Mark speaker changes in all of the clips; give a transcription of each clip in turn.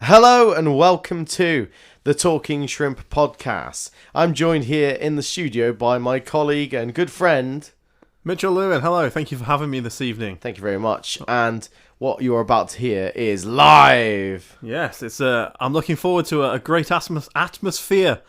Speaker 1: Hello and welcome to the Talking Shrimp podcast. I'm joined here in the studio by my colleague and good friend,
Speaker 2: Mitchell Lewin. Hello, thank you for having me this evening.
Speaker 1: Thank you very much. And what you're about to hear is live.
Speaker 2: Yes, it's. I'm looking forward to a great atmosphere.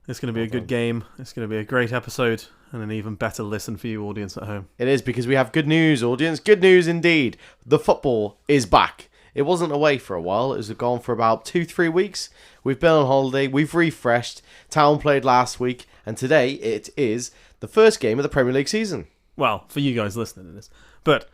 Speaker 2: It's going to be a good game. It's going to be a great episode and an even better listen for you, audience at home.
Speaker 1: It is because we have good news, audience. Good news indeed. The football is back. It wasn't away for a while. It was gone for about 2-3 weeks. We've been on holiday. We've refreshed. Town played last week. And today it is the first game of the Premier League season.
Speaker 2: Well, for you guys listening to this. But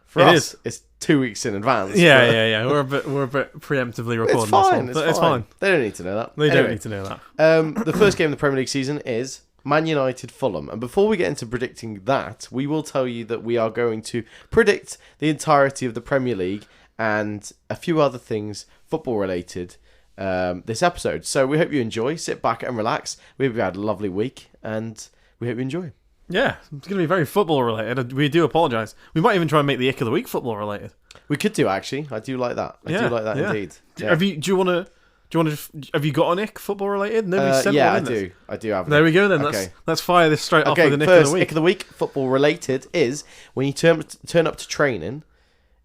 Speaker 1: for us, it's 2 weeks in advance.
Speaker 2: Yeah. We're a bit preemptively recording
Speaker 1: it's fine,
Speaker 2: this one. It's fine.
Speaker 1: They don't need to know that.
Speaker 2: They don't need to know that.
Speaker 1: The first game of the Premier League season is Man United Fulham. And before we get into predicting that, we will tell you that we are going to predict the entirety of the Premier League and a few other things football related this episode. So we hope you enjoy. Sit back and relax. We've had a lovely week and we hope you enjoy.
Speaker 2: Yeah, it's going to be very football related. We do apologise. We might even try and make the ick of the week football related.
Speaker 1: We could do, actually. I do like that. I do like that indeed. Yeah.
Speaker 2: Have you got an ick football related? Nobody sent one in this.
Speaker 1: I do have.
Speaker 2: There we go then. Okay. Let's fire this straight off with an ick of the week.
Speaker 1: Ick of the week, football related, is when you turn up to training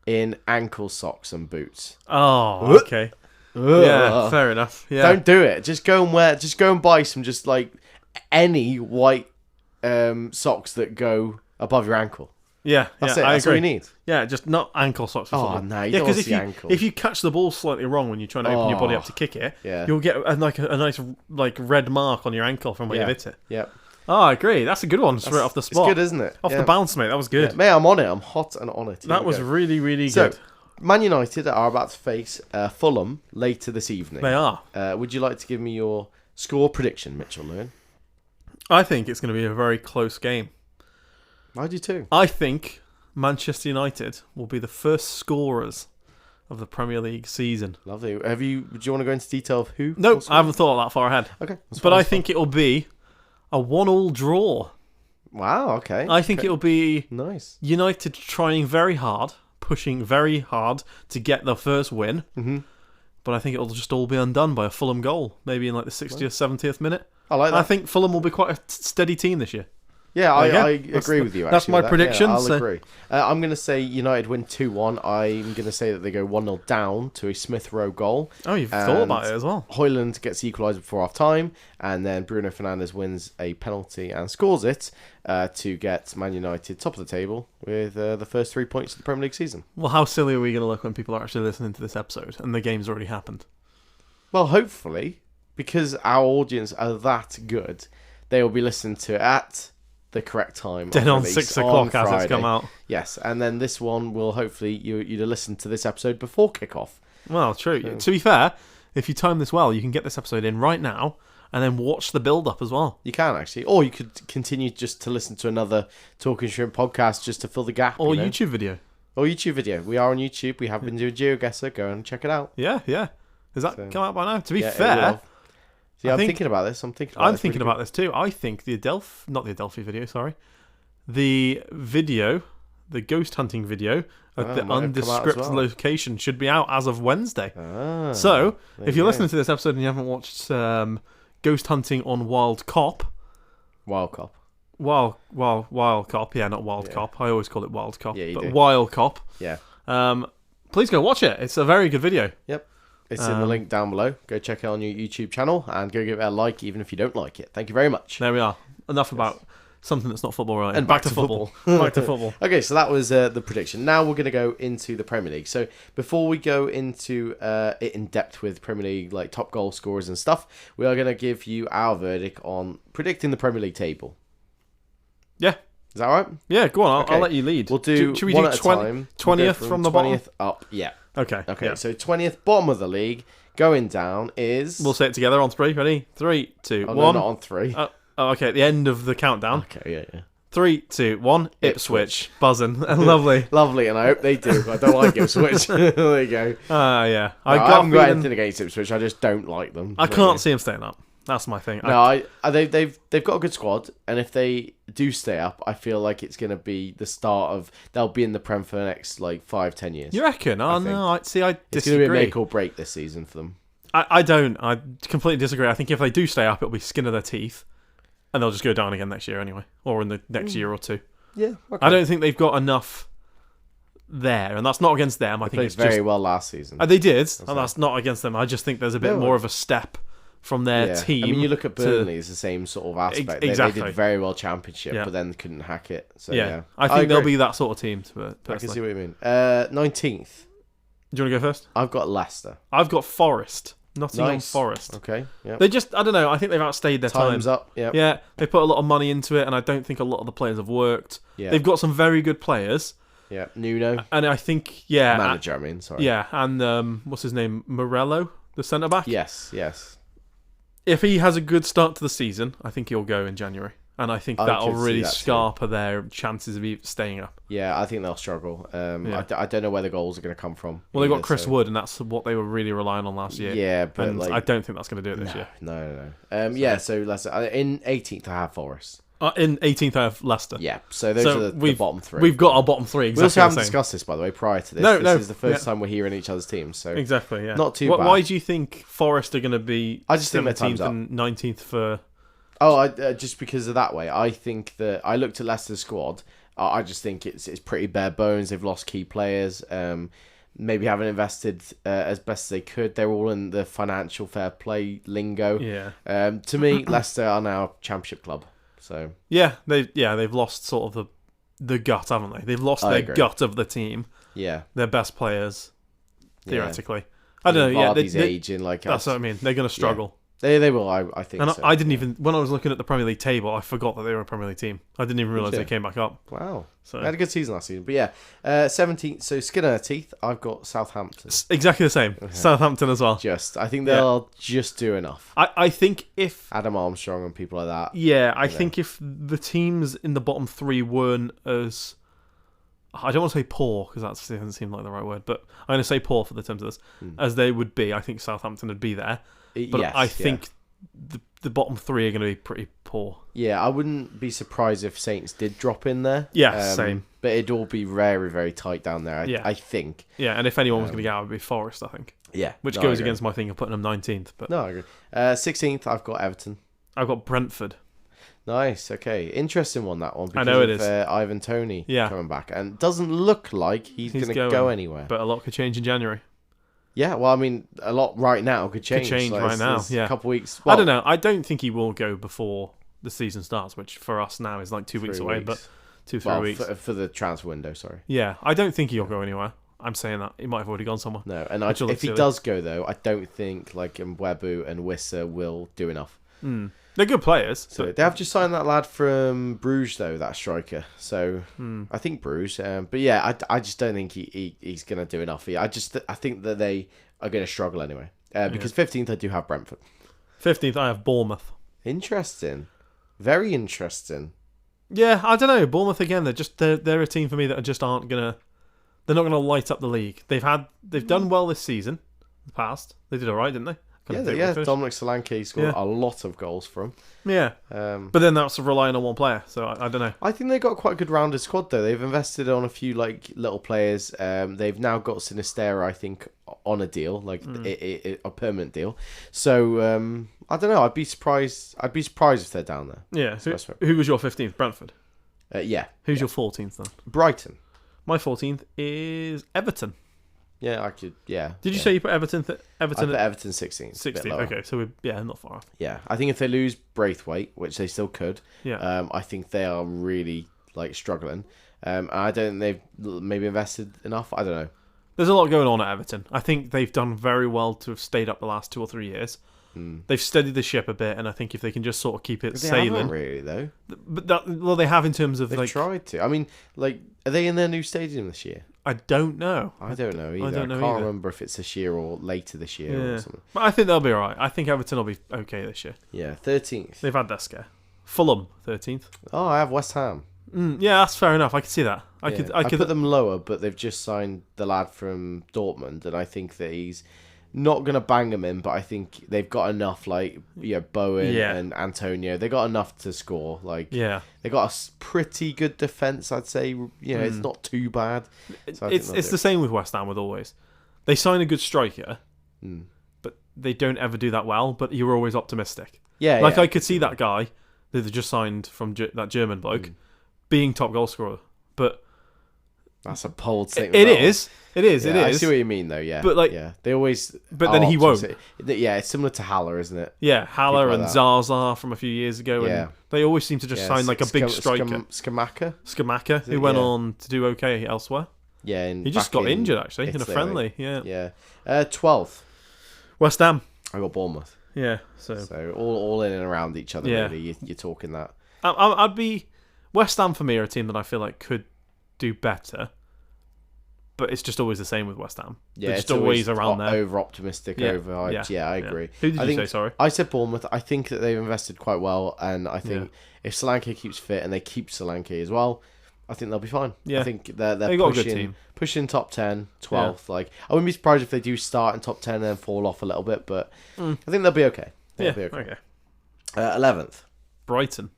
Speaker 1: in ankle socks and boots.
Speaker 2: Oh, okay. Yeah, fair enough. Yeah.
Speaker 1: Don't do it. Just go and buy some just like any white socks that go above your ankle.
Speaker 2: Yeah,
Speaker 1: that's it.
Speaker 2: I
Speaker 1: That's
Speaker 2: agree.
Speaker 1: all you need.
Speaker 2: Yeah, just not ankle socks. For football.
Speaker 1: No, you don't want to see ankle.
Speaker 2: If you catch the ball slightly wrong when you're trying to open your body up to kick it, you'll get a nice red mark on your ankle from where you hit it.
Speaker 1: Yeah.
Speaker 2: Oh, I agree. That's a good one. Straight off the spot.
Speaker 1: It's good, isn't it?
Speaker 2: Off the bounce, mate. That was good.
Speaker 1: Yeah. Mate, I'm on it. I'm hot and on it.
Speaker 2: That was really, really
Speaker 1: good.
Speaker 2: So,
Speaker 1: Man United are about to face Fulham later this evening.
Speaker 2: They are.
Speaker 1: Would you like to give me your score prediction, Mitchell Lewin?
Speaker 2: I think it's going to be a very close game.
Speaker 1: I do too.
Speaker 2: I think Manchester United will be the first scorers of the Premier League season.
Speaker 1: Lovely. Do you want to go into detail of who?
Speaker 2: No, I haven't thought that far ahead.
Speaker 1: Okay.
Speaker 2: But I think it'll be a 1-1 draw.
Speaker 1: Wow, okay.
Speaker 2: I think it'll be
Speaker 1: nice.
Speaker 2: United trying very hard, pushing very hard to get the first win. Mm-hmm. But I think it'll just all be undone by a Fulham goal, maybe in like the 60th, 70th minute.
Speaker 1: I like that.
Speaker 2: I think Fulham will be quite a steady team this year.
Speaker 1: Yeah, I agree with you. Actually,
Speaker 2: that's my prediction.
Speaker 1: Yeah, I'll agree. I'm going to say United win 2-1. I'm going to say that they go 1-0 down to a Smith Rowe goal.
Speaker 2: Oh, you've thought about it as well.
Speaker 1: Højlund gets the equaliser before half time, and then Bruno Fernandes wins a penalty and scores it to get Man United top of the table with the first 3 points of the Premier League season.
Speaker 2: Well, how silly are we going to look when people are actually listening to this episode and the game's already happened?
Speaker 1: Well, hopefully, because our audience are that good, they will be listening to it at the correct time.
Speaker 2: Then on 6 o'clock as it's come out.
Speaker 1: Yes, and then this one will hopefully you'd have listened to this episode before kickoff.
Speaker 2: Well, true. To be fair, if you time this well, you can get this episode in right now and then watch the build-up as well.
Speaker 1: You can, actually. Or you could continue just to listen to another Talking Shrimp podcast just to fill the gap.
Speaker 2: Or YouTube video.
Speaker 1: Or YouTube video. We are on YouTube. We have been doing GeoGuessr. Go and check it out.
Speaker 2: Yeah. Has that come out by now? To be fair...
Speaker 1: I'm thinking about this. I'm thinking
Speaker 2: about this too. I think the video, the ghost hunting video at the undescript location should be out as of Wednesday. So, if you're listening to this episode and you haven't watched Ghost Hunting on Wild Cop.
Speaker 1: Wild Cop.
Speaker 2: Wild Cop. Yeah, not Wild Cop. I always call it Wild Cop.
Speaker 1: Yeah,
Speaker 2: but Wild Cop.
Speaker 1: Yeah.
Speaker 2: Please go watch it. It's a very good video.
Speaker 1: Yep. It's in the link down below. Go check it on your YouTube channel and go give it a like even if you don't like it. Thank you very much.
Speaker 2: There we are. Enough about something that's not football related.
Speaker 1: And back to football.
Speaker 2: Back to football.
Speaker 1: Okay, so that was the prediction. Now we're going to go into the Premier League. So before we go into it in depth with Premier League, like top goal scorers and stuff, we are going to give you our verdict on predicting the Premier League table.
Speaker 2: Yeah.
Speaker 1: Is that right?
Speaker 2: Yeah, go on. I'll let you lead.
Speaker 1: We'll do
Speaker 2: should we
Speaker 1: one
Speaker 2: do
Speaker 1: at a time.
Speaker 2: 20th from the
Speaker 1: 20th
Speaker 2: bottom?
Speaker 1: up. Yeah.
Speaker 2: Okay.
Speaker 1: Yeah. So 20th, bottom of the league. Going down is...
Speaker 2: We'll say it together on 3. Ready? 3, 2, 1.
Speaker 1: No, not on 3.
Speaker 2: Okay, at the end of the countdown.
Speaker 1: Okay, yeah.
Speaker 2: 3, 2, 1. Ipswich. Buzzing. Lovely.
Speaker 1: Lovely, and I hope they do. I don't like Ipswich. There you go.
Speaker 2: Yeah.
Speaker 1: I haven't got anything against Ipswich. I just don't like them.
Speaker 2: I can't see them staying up. That's my thing.
Speaker 1: No, they've got a good squad, and if they do stay up, I feel like it's going to be the start of they'll be in the Prem for the next 5-10 years.
Speaker 2: You reckon? Oh no, I disagree.
Speaker 1: It's going to be a make or break this season for them.
Speaker 2: I don't. I completely disagree. I think if they do stay up, it'll be skin of their teeth, and they'll just go down again next year anyway, or in the next year or two.
Speaker 1: Yeah, okay.
Speaker 2: I don't think they've got enough there, and that's not against them. I think it's
Speaker 1: very well last season.
Speaker 2: They did, and that's not against them. I just think there's a bit more of a step from their team.
Speaker 1: I mean, you look at Burnley, it's the same sort of aspect.
Speaker 2: Exactly.
Speaker 1: They did very well Championship, but then couldn't hack it. So yeah,
Speaker 2: I think they'll be that sort of team.
Speaker 1: I can see what you mean. 19th.
Speaker 2: Do you want to go first?
Speaker 1: I've got Leicester.
Speaker 2: I've got Forest. Nottingham Forest.
Speaker 1: Okay. Yeah.
Speaker 2: They just, I don't know. I think they've outstayed their time.
Speaker 1: Time's up. Yeah.
Speaker 2: Yeah. They put a lot of money into it, and I don't think a lot of the players have worked. Yeah. They've got some very good players.
Speaker 1: Yeah. Nuno.
Speaker 2: And I think,
Speaker 1: manager. I mean, sorry.
Speaker 2: Yeah, and what's his name? Morello, the centre back.
Speaker 1: Yes.
Speaker 2: If he has a good start to the season, I think he'll go in January. And I think that'll really scarper their chances of staying up.
Speaker 1: Yeah, I think they'll struggle. I don't know where the goals are going to come from.
Speaker 2: Well, they got Chris Wood, and that's what they were really relying on last year.
Speaker 1: Yeah, but
Speaker 2: I don't think that's going to do it this year.
Speaker 1: No. So Leicester. In 18th, I have Forest.
Speaker 2: In 18th, I have Leicester.
Speaker 1: Yeah, so those are the bottom three.
Speaker 2: We've got our bottom three. Exactly.
Speaker 1: We also haven't discussed this, by the way, prior to this. This is the first time we're hearing each other's teams. So
Speaker 2: exactly, yeah.
Speaker 1: Not too bad.
Speaker 2: Why do you think Forest are going to be?
Speaker 1: I just think their time's
Speaker 2: 17th
Speaker 1: up.
Speaker 2: and 19th for.
Speaker 1: Oh, just because of that way. I think that I looked at Leicester's squad. I just think it's pretty bare bones. They've lost key players. Maybe haven't invested as best as they could. They're all in the financial fair play lingo.
Speaker 2: Yeah.
Speaker 1: To me, Leicester are now a Championship club. So
Speaker 2: they've lost sort of the gut, haven't they? They've lost their gut of the team.
Speaker 1: Yeah.
Speaker 2: Their best players, theoretically. I don't know.
Speaker 1: Vardy's aging.
Speaker 2: That's what I mean. They're going to struggle.
Speaker 1: They will, I think.
Speaker 2: And
Speaker 1: so.
Speaker 2: I didn't even, when I was looking at the Premier League table, I forgot that they were a Premier League team. I didn't even realise they came back up.
Speaker 1: Wow.
Speaker 2: So
Speaker 1: they had a good season last season. But yeah, 17th, so skin of their teeth, I've got Southampton.
Speaker 2: Exactly the same. Okay. Southampton as well.
Speaker 1: I think they'll just do enough.
Speaker 2: I think if...
Speaker 1: Adam Armstrong and people like that.
Speaker 2: Yeah, I think if the teams in the bottom three weren't as... I don't want to say poor, because that doesn't seem like the right word, but I'm going to say poor for the terms of this. As they would be, I think Southampton would be there. But I think... The bottom three are going to be pretty poor.
Speaker 1: Yeah, I wouldn't be surprised if Saints did drop in there.
Speaker 2: Yeah, same.
Speaker 1: But it'd all be very, very tight down there, I think.
Speaker 2: Yeah, and if anyone was going to get out, it would be Forest, I think.
Speaker 1: Yeah.
Speaker 2: Which goes against my thing of putting them 19th. But
Speaker 1: no, I agree. 16th, I've got Everton.
Speaker 2: I've got Brentford.
Speaker 1: Nice, okay. Interesting one, that one.
Speaker 2: Because I know it is.
Speaker 1: Ivan Toney coming back. And doesn't look like he's going to go anywhere.
Speaker 2: But a lot could change in January.
Speaker 1: Yeah, well, I mean, a lot right now could change.
Speaker 2: Right now, yeah.
Speaker 1: A couple of weeks.
Speaker 2: Well, I don't know. I don't think he will go before the season starts, which for us now is like 2 weeks away, but 2-3 weeks.
Speaker 1: For the transfer window, sorry.
Speaker 2: Yeah, I don't think he'll go anywhere. I'm saying that. He might have already gone somewhere.
Speaker 1: No, and if he does go, though, I don't think like Mbwebu and Wissa will do enough.
Speaker 2: They're good players.
Speaker 1: So they have just signed that lad from Bruges, though, that striker. So I think Bruges. But yeah, I just don't think he's going to do enough. I think that they are going to struggle anyway. Because 15th, I do have Brentford.
Speaker 2: 15th, I have Bournemouth.
Speaker 1: Interesting. Very interesting.
Speaker 2: Yeah, I don't know. Bournemouth again. They're a team for me that just aren't gonna. They're not gonna light up the league. They've done well this season. In the past, they did all right, didn't they?
Speaker 1: Dominic Solanke scored a lot of goals for him.
Speaker 2: Yeah, but then that's relying on one player, so I don't know.
Speaker 1: I think they got quite a good rounded squad though. They've invested on a few little players. They've now got Sinistera, I think, on a deal, a permanent deal. So I don't know. I'd be surprised if they're down there.
Speaker 2: Yeah. So who was your 15th? Brentford.
Speaker 1: Yeah.
Speaker 2: Who's your 14th then?
Speaker 1: Brighton.
Speaker 2: My 14th is Everton.
Speaker 1: Yeah, I could. Yeah.
Speaker 2: Did you say you put Everton?
Speaker 1: I put Everton 16th.
Speaker 2: 16th. Okay, so we're not far off.
Speaker 1: Yeah, I think if they lose Braithwaite, which they still could,
Speaker 2: yeah,
Speaker 1: I think they are really struggling. I don't think they've maybe invested enough. I don't know.
Speaker 2: There's a lot going on at Everton. I think they've done very well to have stayed up the last 2 or 3 years. They've steadied the ship a bit, and I think if they can just sort of keep it sailing,
Speaker 1: haven't really though.
Speaker 2: But they have in terms of
Speaker 1: they've tried to. I mean, are they in their new stadium this year?
Speaker 2: I don't know.
Speaker 1: I don't know either. I can't remember if it's this year or later this year or something.
Speaker 2: But I think they'll be alright. I think Everton will be okay this year.
Speaker 1: Yeah, 13th.
Speaker 2: They've had that scare. Fulham, 13th.
Speaker 1: Oh, I have West Ham.
Speaker 2: Yeah, that's fair enough. I could see that. I could
Speaker 1: put them lower, but they've just signed the lad from Dortmund, and I think that he's not gonna bang them in, but I think they've got enough. Like Bowen and Antonio, they got enough to score. Like they got a pretty good defense, I'd say. It's not too bad. So
Speaker 2: it's the same with West Ham with always. They sign a good striker, but they don't ever do that well. But you're always optimistic. I could see that guy that they just signed from that German bloke being top goal scorer, but
Speaker 1: that's a bold statement.
Speaker 2: It is.
Speaker 1: I see what you mean, though. Yeah,
Speaker 2: but
Speaker 1: they always.
Speaker 2: But then he won't.
Speaker 1: It's similar to Haller, isn't it?
Speaker 2: Yeah, Haller and Zaza from a few years ago. And they always seem to just sign like a big striker. Scamacca, who went on to do okay elsewhere.
Speaker 1: Yeah,
Speaker 2: he just got injured actually in a friendly.
Speaker 1: Yeah. 12th.
Speaker 2: West Ham.
Speaker 1: I got Bournemouth.
Speaker 2: Yeah,
Speaker 1: so all in and around each other. Yeah. Really, you're talking that.
Speaker 2: I'd be West Ham for me are a team that I feel like could do better, but it's just always the same with West Ham.
Speaker 1: Yeah,
Speaker 2: they're just always around there.
Speaker 1: Over optimistic, over hyped. Yeah, I agree.
Speaker 2: Who did you say? Sorry,
Speaker 1: I said Bournemouth. I think that they've invested quite well, and I think if Solanke keeps fit and they keep Solanke as well, I think they'll be fine. Yeah, I think they're
Speaker 2: got a good team.
Speaker 1: Pushing top 10, 12th. Like I wouldn't be surprised if they do start in top 10 and then fall off a little bit, but I think they'll be okay.
Speaker 2: Okay.
Speaker 1: 11th,
Speaker 2: Brighton.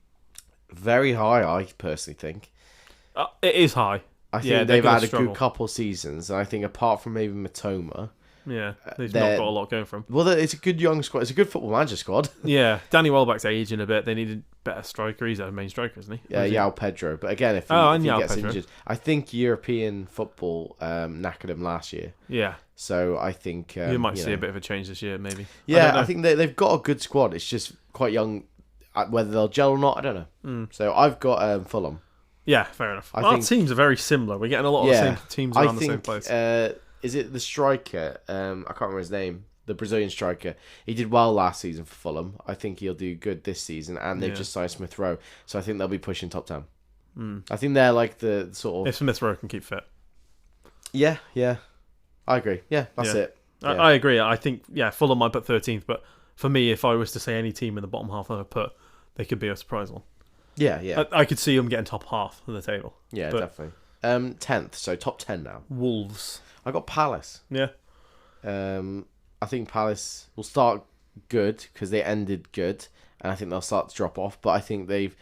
Speaker 1: Very high, I personally think.
Speaker 2: It is high.
Speaker 1: I think they've had a good couple seasons, and I think apart from maybe Matoma,
Speaker 2: they've not got a lot going for them.
Speaker 1: Well, it's a good young squad. It's a good Football Manager squad.
Speaker 2: Yeah, Danny Welbeck's aging a bit. They needed better striker. He's our main striker, isn't he?
Speaker 1: Yeah, João Pedro. But again, if he gets injured, I think European football knackered him last year.
Speaker 2: Yeah.
Speaker 1: So I think
Speaker 2: you might see a bit of a change this year, maybe.
Speaker 1: Yeah, I think they've got a good squad. It's just quite young. Whether they'll gel or not, I don't know. So I've got Fulham.
Speaker 2: Yeah, fair enough. Our teams are very similar. We're getting a lot of the same teams around the same place.
Speaker 1: Is it the striker? I can't remember his name. The Brazilian striker. He did well last season for Fulham. I think he'll do good this season. And they've just signed Smith Rowe. So I think they'll be pushing top 10. I think they're like the sort of...
Speaker 2: If Smith Rowe can keep fit.
Speaker 1: Yeah. I agree. Yeah, that's it. Yeah.
Speaker 2: I agree. I think, Fulham might put 13th. But for me, if I was to say any team in the bottom half that I put, they could be a surprise one.
Speaker 1: Yeah.
Speaker 2: I could see them getting top half of the table.
Speaker 1: Yeah, definitely. 10th, so top 10 now.
Speaker 2: Wolves.
Speaker 1: I got Palace.
Speaker 2: Yeah.
Speaker 1: I think Palace will start good because they ended good, and I think they'll start to drop off. But I think they've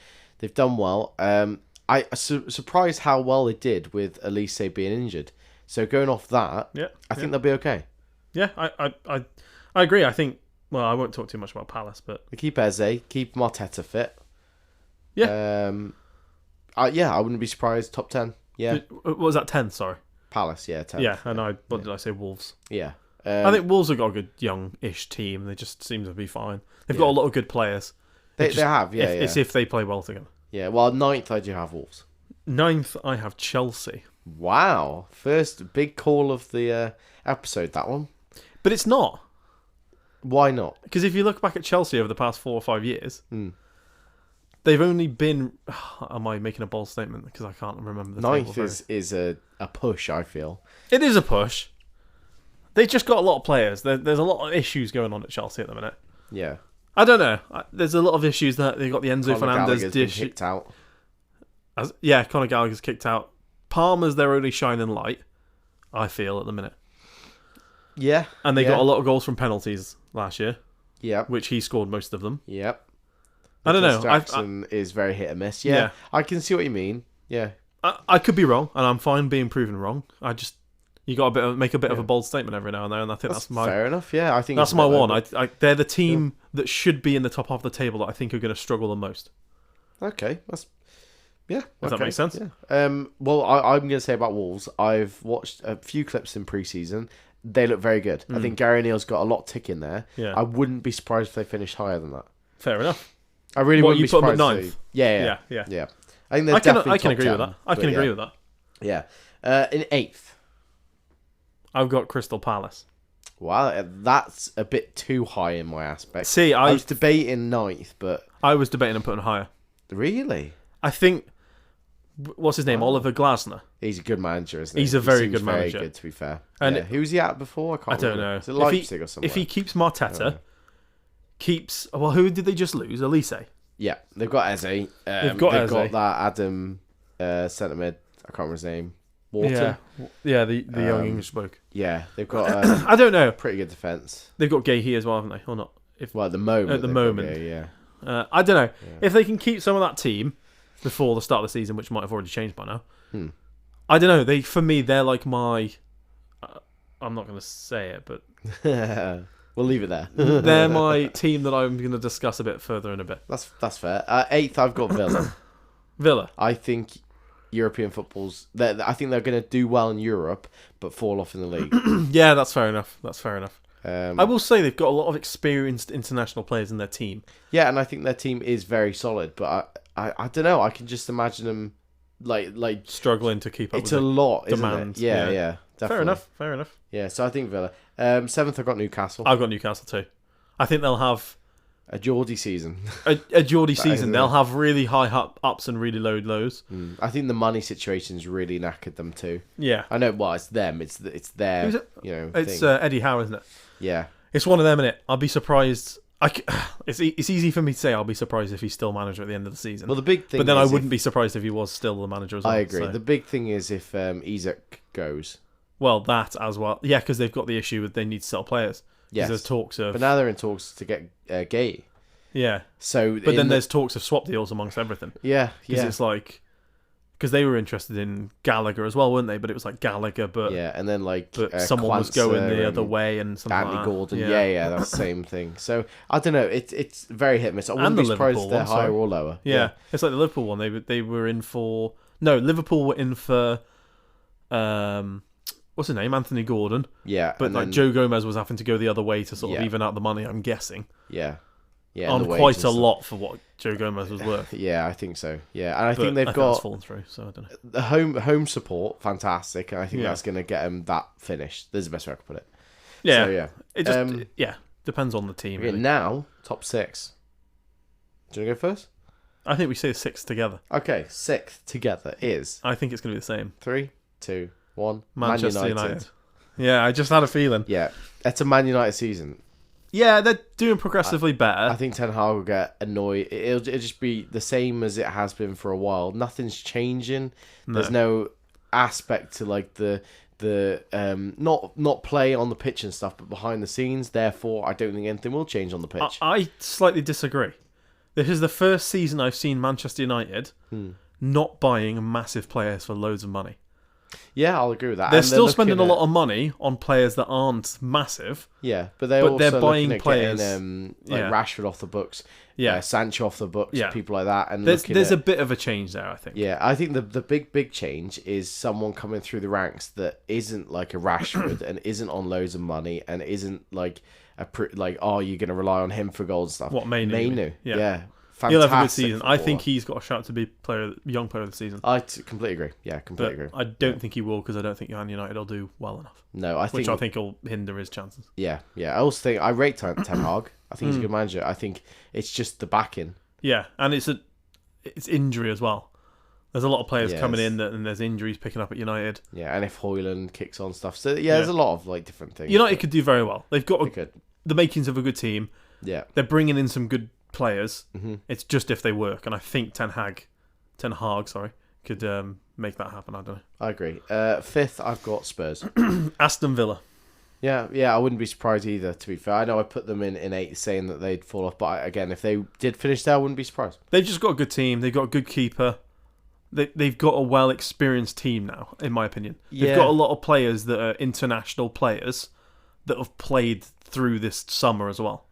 Speaker 1: done well. I surprised how well they did with Elise being injured. So going off that, I think they'll be okay.
Speaker 2: Yeah, I agree. I think. Well, I won't talk too much about Palace, but
Speaker 1: they keep Eze, keep Marteta fit.
Speaker 2: Yeah.
Speaker 1: I wouldn't be surprised. Top 10. Yeah.
Speaker 2: What was that 10? Sorry.
Speaker 1: Palace, 10th.
Speaker 2: Yeah, and what did I say? Wolves.
Speaker 1: Yeah.
Speaker 2: I think Wolves have got a good young-ish team. They just seem to be fine. They've got a lot of good players.
Speaker 1: They have,
Speaker 2: It's if they play well together.
Speaker 1: Yeah, well, 9th I do have Wolves.
Speaker 2: 9th I have Chelsea.
Speaker 1: Wow. First big call of the episode, that one.
Speaker 2: But it's not.
Speaker 1: Why not?
Speaker 2: Because if you look back at Chelsea over the past 4 or 5 years... They've only been... Am I making a bold statement? Because I can't remember the
Speaker 1: 9th is a push, I feel.
Speaker 2: It is a push. They've just got a lot of players. There's a lot of issues going on at Chelsea at the minute.
Speaker 1: Yeah.
Speaker 2: I don't know. There's a lot of issues that they've got the Enzo Fernandez dish.
Speaker 1: Kicked out.
Speaker 2: Conor Gallagher's kicked out. Palmer's their only shining light, I feel, at the minute.
Speaker 1: Yeah.
Speaker 2: And they got a lot of goals from penalties last year.
Speaker 1: Yeah.
Speaker 2: Which he scored most of them.
Speaker 1: Yep.
Speaker 2: I don't know.
Speaker 1: Jackson is very hit and miss. Yeah, I can see what you mean. Yeah,
Speaker 2: I could be wrong, and I'm fine being proven wrong. You got to make a bit of a bold statement every now and then, and I think that's my
Speaker 1: fair enough. Yeah, I think
Speaker 2: that's my one. They're the team that should be in the top half of the table that I think are going to struggle the most.
Speaker 1: Okay, does
Speaker 2: that make sense?
Speaker 1: Yeah. Well, I'm going to say about Wolves. I've watched a few clips in pre-season. They look very good. I think Gary Neal's got a lot ticking there.
Speaker 2: Yeah.
Speaker 1: I wouldn't be surprised if they finished higher than that.
Speaker 2: Fair enough.
Speaker 1: I really wouldn't be surprised.
Speaker 2: Put them at 9th?
Speaker 1: Yeah. I think
Speaker 2: I can agree with that. I can agree with that.
Speaker 1: Yeah. In 8th,
Speaker 2: I've got Crystal Palace.
Speaker 1: Wow, that's a bit too high in my aspect.
Speaker 2: See,
Speaker 1: I was debating 9th, but
Speaker 2: I was debating and putting higher.
Speaker 1: Really?
Speaker 2: I think. What's his name? Oliver Glasner.
Speaker 1: He's a good manager, isn't he?
Speaker 2: He's a very good manager.
Speaker 1: Very good, to be fair.
Speaker 2: And
Speaker 1: who was he at before?
Speaker 2: I don't know.
Speaker 1: Is it Leipzig or something?
Speaker 2: If he keeps Marteta, who did they just lose? Elise.
Speaker 1: Yeah, they've got Eze. They've got that Adam centre mid. I can't remember his name. Wharton.
Speaker 2: Yeah, the young English bloke.
Speaker 1: Yeah, they've got
Speaker 2: I don't know.
Speaker 1: pretty good defence.
Speaker 2: They've got Gahey as well, haven't they? Or not?
Speaker 1: Well, at the moment.
Speaker 2: At the moment.
Speaker 1: Yeah.
Speaker 2: I don't know. Yeah. If they can keep some of that team before the start of the season, which might have already changed by now. I don't know. For me, they're like my... I'm not going to say it, but...
Speaker 1: We'll leave it there.
Speaker 2: They're my team that I'm going to discuss a bit further in a bit.
Speaker 1: That's fair. 8th, I've got Villa.
Speaker 2: Villa.
Speaker 1: I think European football's... I think they're going to do well in Europe, but fall off in the league.
Speaker 2: Yeah, that's fair enough.
Speaker 1: I
Speaker 2: will say they've got a lot of experienced international players in their team.
Speaker 1: Yeah, and I think their team is very solid, but I don't know. I can just imagine them like
Speaker 2: struggling to keep up.
Speaker 1: It's a lot,
Speaker 2: demand.
Speaker 1: Isn't it? Yeah. Definitely.
Speaker 2: Fair enough.
Speaker 1: Yeah, so I think Villa. 7th, I've got Newcastle.
Speaker 2: I've got Newcastle too. I think they'll have
Speaker 1: a Geordie season.
Speaker 2: a Geordie season. They'll have really high ups and really low lows.
Speaker 1: I think the money situation's really knackered them too.
Speaker 2: Yeah,
Speaker 1: I know. Well, it's them. It's their.
Speaker 2: It's Eddie Howe, isn't it?
Speaker 1: Yeah,
Speaker 2: it's one of them, innit? I'll be surprised. It's easy for me to say I'll be surprised if he's still manager at the end of the season.
Speaker 1: Well, the big thing,
Speaker 2: but then I wouldn't be surprised if he was still the manager as well.
Speaker 1: I agree.
Speaker 2: So.
Speaker 1: The big thing is if Isak goes.
Speaker 2: Well, that as well. Yeah, because they've got the issue with they need to sell players.
Speaker 1: Yes.
Speaker 2: There's talks of...
Speaker 1: But now they're in talks to get Gay.
Speaker 2: Yeah.
Speaker 1: So,
Speaker 2: but then there's talks of swap deals amongst everything.
Speaker 1: Yeah.
Speaker 2: Because it's like... Because they were interested in Gallagher as well, weren't they? But it was like Gallagher, but...
Speaker 1: Yeah, and then like...
Speaker 2: But someone was going the other way and something
Speaker 1: Andy
Speaker 2: like
Speaker 1: Gordon. Yeah, that's the same thing. So, I don't know. It's very hit and miss. I wouldn't be surprised if they're higher or lower.
Speaker 2: Yeah. It's like the Liverpool one. They were in for... No, Liverpool were in for... What's his name? Anthony Gordon.
Speaker 1: Yeah.
Speaker 2: But like Joe Gomez was having to go the other way to sort of even out the money, I'm guessing.
Speaker 1: Yeah.
Speaker 2: On quite a lot for what Joe Gomez was worth.
Speaker 1: Yeah, I think so. Yeah, and I think they've got...
Speaker 2: That's fallen through, so I don't know.
Speaker 1: The home support, fantastic, and I think that's going to get them that finished. There's the best way I could put it.
Speaker 2: Yeah.
Speaker 1: So, yeah.
Speaker 2: It just, depends on the team.
Speaker 1: Okay,
Speaker 2: really.
Speaker 1: Now, top 6. Do you want to go first?
Speaker 2: I think we say 6 together.
Speaker 1: Okay, 6th together is...
Speaker 2: I think it's going to be the same.
Speaker 1: 3, 2, 1.
Speaker 2: Manchester United. Yeah, I just had a feeling.
Speaker 1: Yeah, it's a Man United season.
Speaker 2: Yeah, they're doing progressively better.
Speaker 1: I think Ten Hag will get annoyed. It'll just be the same as it has been for a while. Nothing's changing. No. There's no aspect to like the not play on the pitch and stuff, but behind the scenes. Therefore, I don't think anything will change on the pitch.
Speaker 2: I slightly disagree. This is the first season I've seen Manchester United not buying massive players for loads of money.
Speaker 1: Yeah, I'll agree with that.
Speaker 2: They're still spending a lot of money on players that aren't massive.
Speaker 1: Yeah, but they're buying
Speaker 2: players
Speaker 1: getting, Rashford off the books.
Speaker 2: Yeah,
Speaker 1: Sancho off the books.
Speaker 2: Yeah.
Speaker 1: People like that. And
Speaker 2: there's a bit of a change there, I think.
Speaker 1: Yeah, I think the big change is someone coming through the ranks that isn't like a Rashford and isn't on loads of money and isn't like you're going to rely on him for goals and stuff.
Speaker 2: What Mainu?
Speaker 1: Yeah.
Speaker 2: He'll have a good season. I think he's got a shout to be young player of the season.
Speaker 1: I completely agree. Yeah, completely agree.
Speaker 2: I don't think he will because I don't think Man United will do well enough.
Speaker 1: No, I think
Speaker 2: will hinder his chances.
Speaker 1: Yeah. I also think I rate Ten Hag. I think he's a good manager. I think it's just the backing.
Speaker 2: Yeah, and it's injury as well. There's a lot of players coming in and there's injuries picking up at United.
Speaker 1: Yeah, and if Højlund kicks on stuff, so there's a lot of different things.
Speaker 2: United could do very well. They've got the makings of a good team.
Speaker 1: Yeah,
Speaker 2: they're bringing in some good players. Mm-hmm. It's just if they work, and I think Ten Hag, could make that happen. I don't know.
Speaker 1: I agree. 5th, I've got Spurs.
Speaker 2: Aston Villa.
Speaker 1: Yeah, I wouldn't be surprised either, to be fair. I know I put them in 8th saying that they'd fall off, but again, if they did finish there, I wouldn't be surprised.
Speaker 2: They've just got a good team. They've got a good keeper. They've got a well-experienced team now, in my opinion. They've got a lot of players that are international players that have played through this summer as well.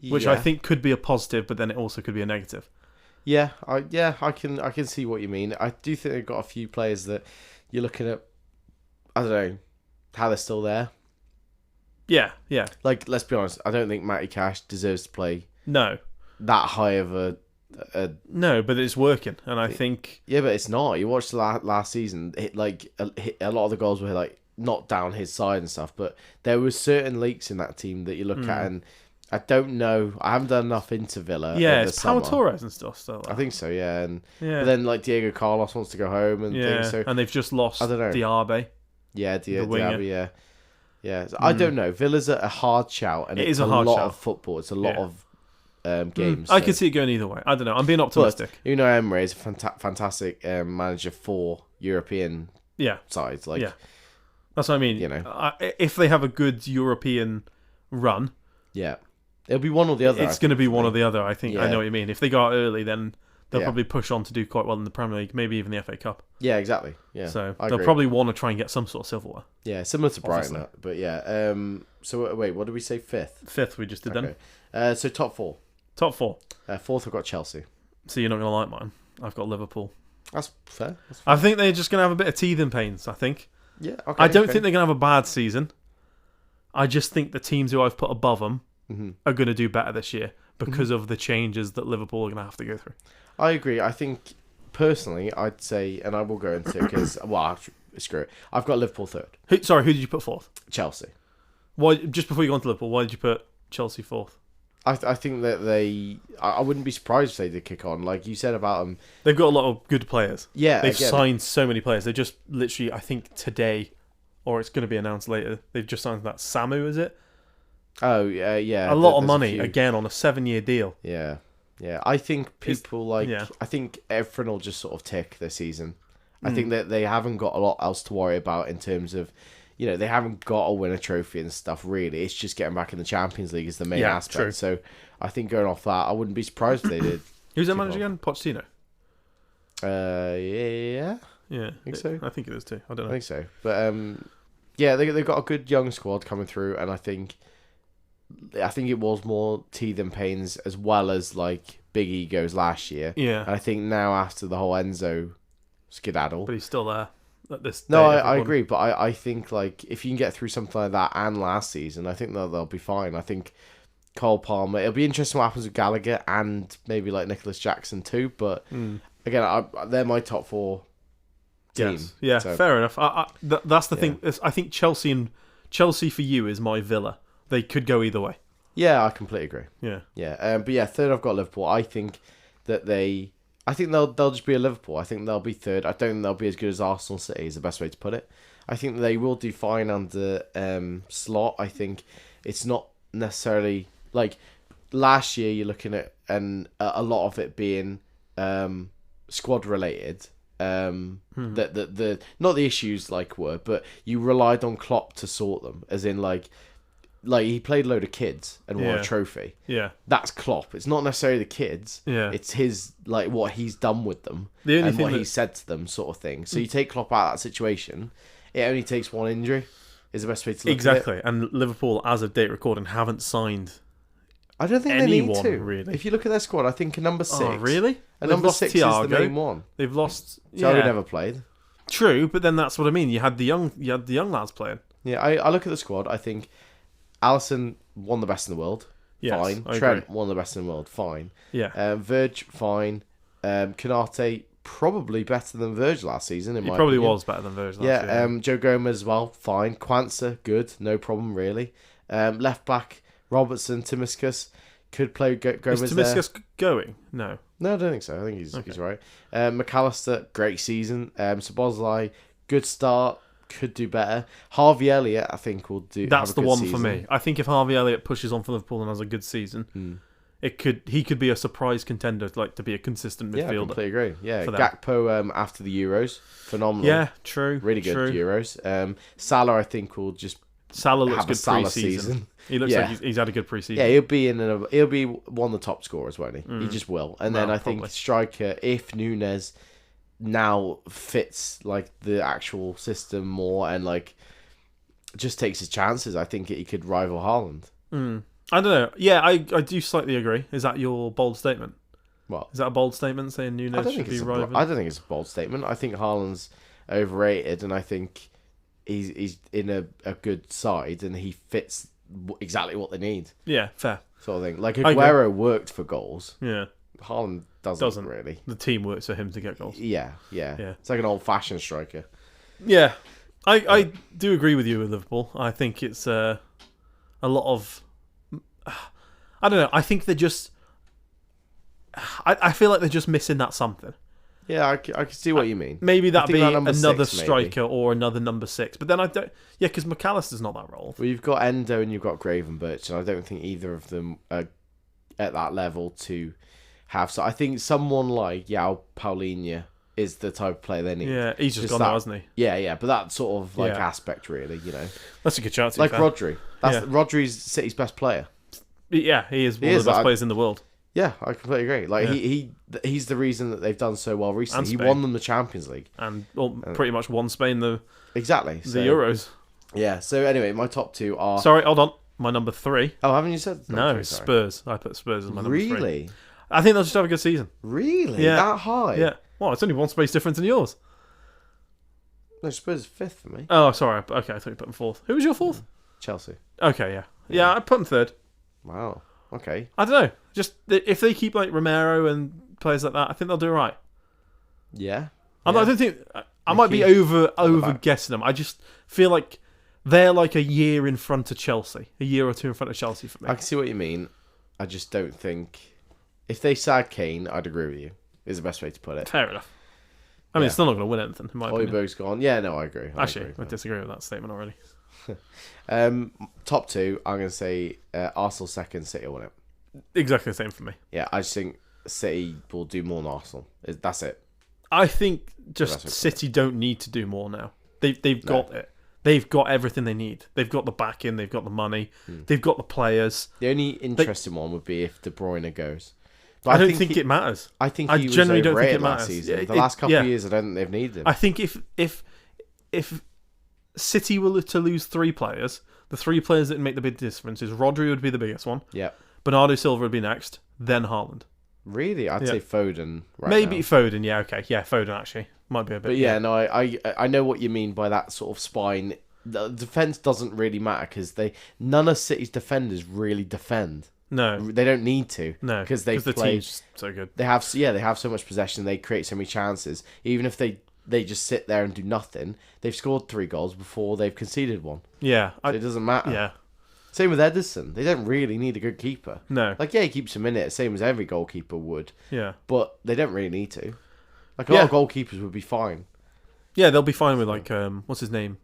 Speaker 2: Which I think could be a positive, but then it also could be a negative.
Speaker 1: Yeah, I can see what you mean. I do think they've got a few players that you're looking at. I don't know how they're still there.
Speaker 2: Yeah.
Speaker 1: Like, let's be honest. I don't think Matty Cash deserves to play.
Speaker 2: No.
Speaker 1: That high of a.
Speaker 2: No, but it's working, and I think.
Speaker 1: Yeah, but it's not. You watched last season. A lot of the goals were not down his side and stuff, but there were certain leaks in that team that you look at and. I don't know. I haven't done enough into Villa.
Speaker 2: Yeah, it's Pau Torres and stuff. So
Speaker 1: I think so. Yeah, but then Diego Carlos wants to go home and things. So
Speaker 2: and they've just lost.
Speaker 1: I don't know.
Speaker 2: Diaby.
Speaker 1: Yeah, Diaby. Yeah. So I don't know. Villa's a hard shout, and it's a lot of football. It's a lot of games.
Speaker 2: I could see it going either way. I don't know. I'm being optimistic.
Speaker 1: But Unai Emery is a fantastic manager for European sides. Like,
Speaker 2: that's what I mean. If they have a good European run,
Speaker 1: it'll be one or the other.
Speaker 2: It's going to be one or the other. I think I know what you mean. If they go out early, then they'll probably push on to do quite well in the Premier League, maybe even the FA Cup.
Speaker 1: Yeah, exactly. Yeah,
Speaker 2: so they'll probably want to try and get some sort of silverware.
Speaker 1: Yeah, similar to Brighton, but yeah. So wait, what did we say? Fifth we just did then. So top four. Fourth, I've got Chelsea.
Speaker 2: So you're not going to like mine. I've got Liverpool.
Speaker 1: That's fair.
Speaker 2: I think they're just going to have a bit of teething pains, I think.
Speaker 1: Yeah, okay.
Speaker 2: I don't think they're going to have a bad season. I just think the teams who I've put above them are going to do better this year because of the changes that Liverpool are going to have to go through.
Speaker 1: I agree. I think, personally, I'd say, and I will go into it because, screw it. I've got Liverpool third.
Speaker 2: Who did you put fourth?
Speaker 1: Chelsea.
Speaker 2: Why? Just before you go on to Liverpool, why did you put Chelsea fourth?
Speaker 1: I think that I wouldn't be surprised if they did kick on. Like you said about them.
Speaker 2: They've got a lot of good players.
Speaker 1: Yeah.
Speaker 2: They've signed so many players. They just literally, I think today, or it's going to be announced later, they've just signed that Samu, is it?
Speaker 1: Oh, yeah.
Speaker 2: A lot of money, again, on a 7-year deal.
Speaker 1: Yeah. Yeah. I think people I think everyone will just sort of tick this season. I think that they haven't got a lot else to worry about in terms of, they haven't got to win a trophy and stuff, really. It's just getting back in the Champions League is the main aspect.
Speaker 2: True.
Speaker 1: So I think going off that, I wouldn't be surprised if they did.
Speaker 2: Who's their manager again? Pochettino?
Speaker 1: Yeah.
Speaker 2: Yeah.
Speaker 1: I think so.
Speaker 2: I think it is too. I don't know.
Speaker 1: I think so. But, they've got a good young squad coming through, and I think it was more teething pains as well as, like, big egos last year.
Speaker 2: Yeah.
Speaker 1: And I think now after the whole Enzo skedaddle...
Speaker 2: But he's still there.
Speaker 1: No, I agree, but I think like if you can get through something like that and last season, I think they'll be fine. I think Cole Palmer. It'll be interesting what happens with Gallagher and maybe like Nicholas Jackson too. But again, they're my top four team.
Speaker 2: Yes. Yeah, so. Fair enough. That's the thing. I think Chelsea for you is my Villa. They could go either way.
Speaker 1: Yeah, I completely agree.
Speaker 2: Yeah.
Speaker 1: But yeah, third I've got Liverpool. I think they'll just be a Liverpool. I think they'll be third. I don't think they'll be as good as Arsenal City is the best way to put it. I think they will do fine under Slot. I think it's not necessarily like last year you're looking at and a lot of it being squad related. That the not the issues but you relied on Klopp to sort them, as in like he played a load of kids and won a trophy.
Speaker 2: Yeah.
Speaker 1: That's Klopp. It's not necessarily the kids.
Speaker 2: Yeah.
Speaker 1: It's his, what he's done with them
Speaker 2: and
Speaker 1: what he said to them sort of thing. So you take Klopp out of that situation, it only takes one injury is the best way to look at it.
Speaker 2: And Liverpool, as of date recording, haven't signed
Speaker 1: I don't think
Speaker 2: anyone,
Speaker 1: they need to.
Speaker 2: Really.
Speaker 1: If you look at their squad, I think a number 6.
Speaker 2: Oh, really?
Speaker 1: A number 6
Speaker 2: Thiago.
Speaker 1: is the main one.
Speaker 2: They've lost...
Speaker 1: Thiago never played.
Speaker 2: True, but then that's what I mean. You had the young lads playing.
Speaker 1: Yeah, I look at the squad, I think Alisson won the best in the world.
Speaker 2: Yes,
Speaker 1: fine.
Speaker 2: I
Speaker 1: Trent
Speaker 2: agree.
Speaker 1: won the best in the world. Fine.
Speaker 2: Yeah.
Speaker 1: Virg, fine. Kanate, probably better than Virg last season, in my
Speaker 2: probably
Speaker 1: opinion.
Speaker 2: was better than Virg last year.
Speaker 1: Joe Gomez as well. Fine. Quansah, good. No problem, really. Left back, Robertson, Timiskas. Could play Gomez
Speaker 2: Is Timiskas going? No.
Speaker 1: No, I don't think so. I think he's right. McAllister, great season. Szoboszlai, good start. Could do better. Harvey Elliott, I think, will do.
Speaker 2: That's the one
Speaker 1: season.
Speaker 2: for me. I think if Harvey Elliott pushes on for Liverpool and has a good season, he could be a surprise contender, to be a consistent midfielder.
Speaker 1: Yeah, I completely agree. Yeah,
Speaker 2: for
Speaker 1: Gakpo after the Euros, phenomenal.
Speaker 2: Yeah, true.
Speaker 1: Really good Euros. Salah, I think, will just
Speaker 2: Salah looks
Speaker 1: have
Speaker 2: good
Speaker 1: a Salah
Speaker 2: pre-season.
Speaker 1: Season.
Speaker 2: He looks like he's had a good pre-season.
Speaker 1: Yeah, he'll be one of the top scorers, won't he? He just will. And then I think striker, if Nunes now fits the actual system more and just takes his chances, I think he could rival Haaland.
Speaker 2: I don't know. Yeah, I do slightly agree. Is that your bold statement?
Speaker 1: What?
Speaker 2: Is that a bold statement saying Nunes should be rival?
Speaker 1: I don't think it's a bold statement. I think Haaland's overrated, and I think he's in a good side, and he fits exactly what they need.
Speaker 2: Yeah, fair.
Speaker 1: Sort of thing. Aguero worked for goals.
Speaker 2: Yeah.
Speaker 1: Haaland doesn't really.
Speaker 2: The team works for him to get goals.
Speaker 1: Yeah. It's like an old-fashioned striker.
Speaker 2: Yeah. I do agree with you with Liverpool. I think it's a lot of... I don't know. I think they're just... I feel like they're just missing that something.
Speaker 1: Yeah, I can see what you mean.
Speaker 2: Maybe that'd be another
Speaker 1: 6,
Speaker 2: striker or another number 6. But then I don't... Yeah, because McAllister's not that role.
Speaker 1: Well, you've got Endo and you've got Gravenberch, and I don't think either of them are at that level to have... So I think someone like Paulinho is the type of player they need.
Speaker 2: Yeah, he's just gone
Speaker 1: that,
Speaker 2: now, hasn't he?
Speaker 1: Yeah, but that sort of aspect, really,
Speaker 2: That's a good chance.
Speaker 1: Like Rodri. Rodri's City's best player.
Speaker 2: Yeah, he is one of the best players in the world.
Speaker 1: Yeah, I completely agree. Like he's the reason that they've done so well recently. He won them the Champions League
Speaker 2: and pretty much won Spain the Euros.
Speaker 1: Yeah. So anyway, my top 2 are.
Speaker 2: Sorry, hold on. My number 3.
Speaker 1: Oh, haven't you said?
Speaker 2: No, Spurs. I put Spurs as my number 3.
Speaker 1: Really?
Speaker 2: I think they'll just have a good season.
Speaker 1: Really? Yeah. That high?
Speaker 2: Yeah. Well, it's only one space difference in yours.
Speaker 1: No, Spurs is 5th for me.
Speaker 2: Oh, sorry. Okay, I thought you put them 4th. Who was your 4th?
Speaker 1: Chelsea.
Speaker 2: Okay, yeah. Yeah, I put them 3rd.
Speaker 1: Wow. Okay.
Speaker 2: I don't know. Just if they keep like Romero and players like that, I think they'll do all right.
Speaker 1: Yeah.
Speaker 2: I don't think I might be over guessing them. I just feel like they're like a year in front of Chelsea, a year or 2 in front of Chelsea for me.
Speaker 1: I can see what you mean. I just don't think if they sad Kane, I'd agree with you. Is the best way to put it.
Speaker 2: Fair enough. I mean, it's still not going to win anything. In my opinion.
Speaker 1: Højbjerg's gone. Yeah, no, I agree.
Speaker 2: Actually, I disagree with that statement already.
Speaker 1: Top 2, I'm going to say Arsenal 2nd, City will win it.
Speaker 2: Exactly the same for me.
Speaker 1: Yeah, I just think City will do more than Arsenal. That's it.
Speaker 2: I think just City don't need to do more now. They've got it. They've got everything they need. They've got the backing. They've got the money. They've got the players.
Speaker 1: The only interesting one would be if De Bruyne goes. But
Speaker 2: I don't think it matters.
Speaker 1: I think he was generally don't think it matters. Last season. The last couple of years, I don't think they've needed him.
Speaker 2: I think if City were to lose 3 players, the 3 players that make the big difference is Rodri would be the biggest one.
Speaker 1: Yeah.
Speaker 2: Bernardo Silva would be next, then Haaland.
Speaker 1: Really? I'd say Foden
Speaker 2: Maybe
Speaker 1: now.
Speaker 2: Foden, yeah, okay. Yeah, Foden actually. Might be a bit.
Speaker 1: But yeah, no, I know what you mean by that sort of spine. The defence doesn't really matter because none of City's defenders really defend.
Speaker 2: No.
Speaker 1: They don't need to.
Speaker 2: No.
Speaker 1: Because
Speaker 2: the team's so good.
Speaker 1: They have so much possession, they create so many chances. Even if they just sit there and do nothing, they've scored 3 goals before they've conceded 1.
Speaker 2: Yeah.
Speaker 1: So it doesn't matter.
Speaker 2: Yeah.
Speaker 1: Same with Ederson. They don't really need a good keeper.
Speaker 2: No.
Speaker 1: Like, yeah, he keeps him in it, same as every goalkeeper would.
Speaker 2: Yeah.
Speaker 1: But they don't really need to. Like, a lot of goalkeepers would be fine.
Speaker 2: Yeah, they'll be fine with, like, what's his name?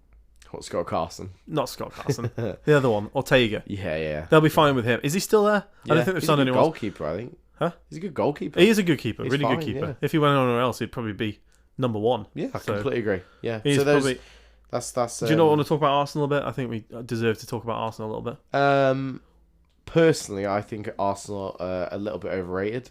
Speaker 1: Scott Carson.
Speaker 2: Not Scott Carson. The other one, Ortega.
Speaker 1: Yeah.
Speaker 2: They'll be fine with him. Is he still there?
Speaker 1: Yeah.
Speaker 2: I don't think they've signed anyone.
Speaker 1: He's a good goalkeeper, I think.
Speaker 2: Huh?
Speaker 1: He's a good goalkeeper.
Speaker 2: He is a good keeper. He's really
Speaker 1: fine,
Speaker 2: good keeper.
Speaker 1: Yeah.
Speaker 2: If he went anywhere else, he'd probably be number 1.
Speaker 1: Yeah, I completely agree. Yeah.
Speaker 2: He's probably...
Speaker 1: That's.
Speaker 2: Do you not want to talk about Arsenal a bit? I think we deserve to talk about Arsenal a little bit.
Speaker 1: Personally, I think Arsenal are a little bit overrated.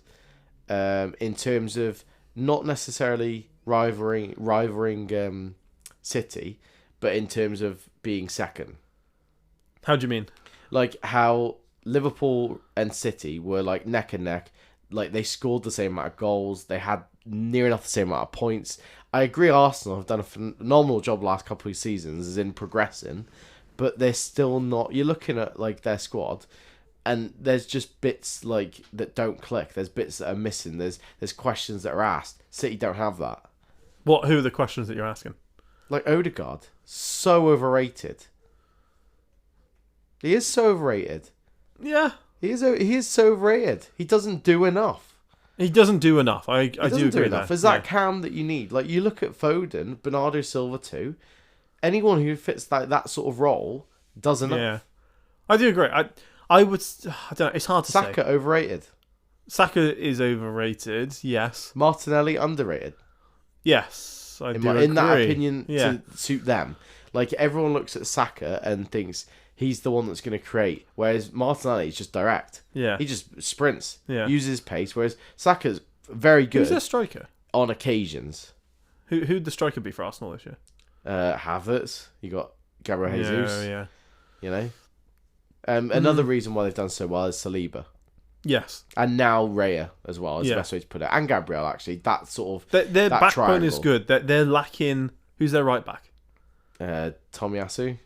Speaker 1: In terms of not necessarily rivaling City, but in terms of being second.
Speaker 2: How do you mean?
Speaker 1: Like how Liverpool and City were like neck and neck. Like they scored the same amount of goals. They had near enough the same amount of points. I agree Arsenal have done a phenomenal job last couple of seasons as in progressing, but they're still not. You're looking at like their squad, and there's just bits like that don't click. There's bits that are missing. There's questions that are asked. City don't have that.
Speaker 2: Who are the questions that you're asking?
Speaker 1: Like Odegaard, so overrated. He is so overrated.
Speaker 2: Yeah.
Speaker 1: He is so overrated. He doesn't do enough.
Speaker 2: He doesn't do enough. I do agree with that.
Speaker 1: There's that cam that you need. Like you look at Foden, Bernardo Silva too. Anyone who fits that sort of role does enough.
Speaker 2: Yeah, I do agree. I would. I don't know. It's hard to say.
Speaker 1: Saka overrated.
Speaker 2: Saka is overrated. Yes.
Speaker 1: Martinelli underrated.
Speaker 2: Yes, I do agree.
Speaker 1: In that opinion, to suit them. Like everyone looks at Saka and thinks he's the one that's going to create, whereas Martinelli is just direct.
Speaker 2: Yeah.
Speaker 1: He just sprints,
Speaker 2: uses
Speaker 1: pace, whereas Saka's very good.
Speaker 2: Who's their striker?
Speaker 1: On occasions.
Speaker 2: Who'd the striker be for Arsenal this year?
Speaker 1: Havertz. You got Gabriel Jesus.
Speaker 2: Yeah.
Speaker 1: You know? Another reason why they've done so well is Saliba.
Speaker 2: Yes.
Speaker 1: And now Raya as well, is the best way to put it. And Gabriel, actually. That sort of...
Speaker 2: Their
Speaker 1: that
Speaker 2: backbone
Speaker 1: triangle.
Speaker 2: is good. They're lacking... Who's their right back?
Speaker 1: Tomiyasu.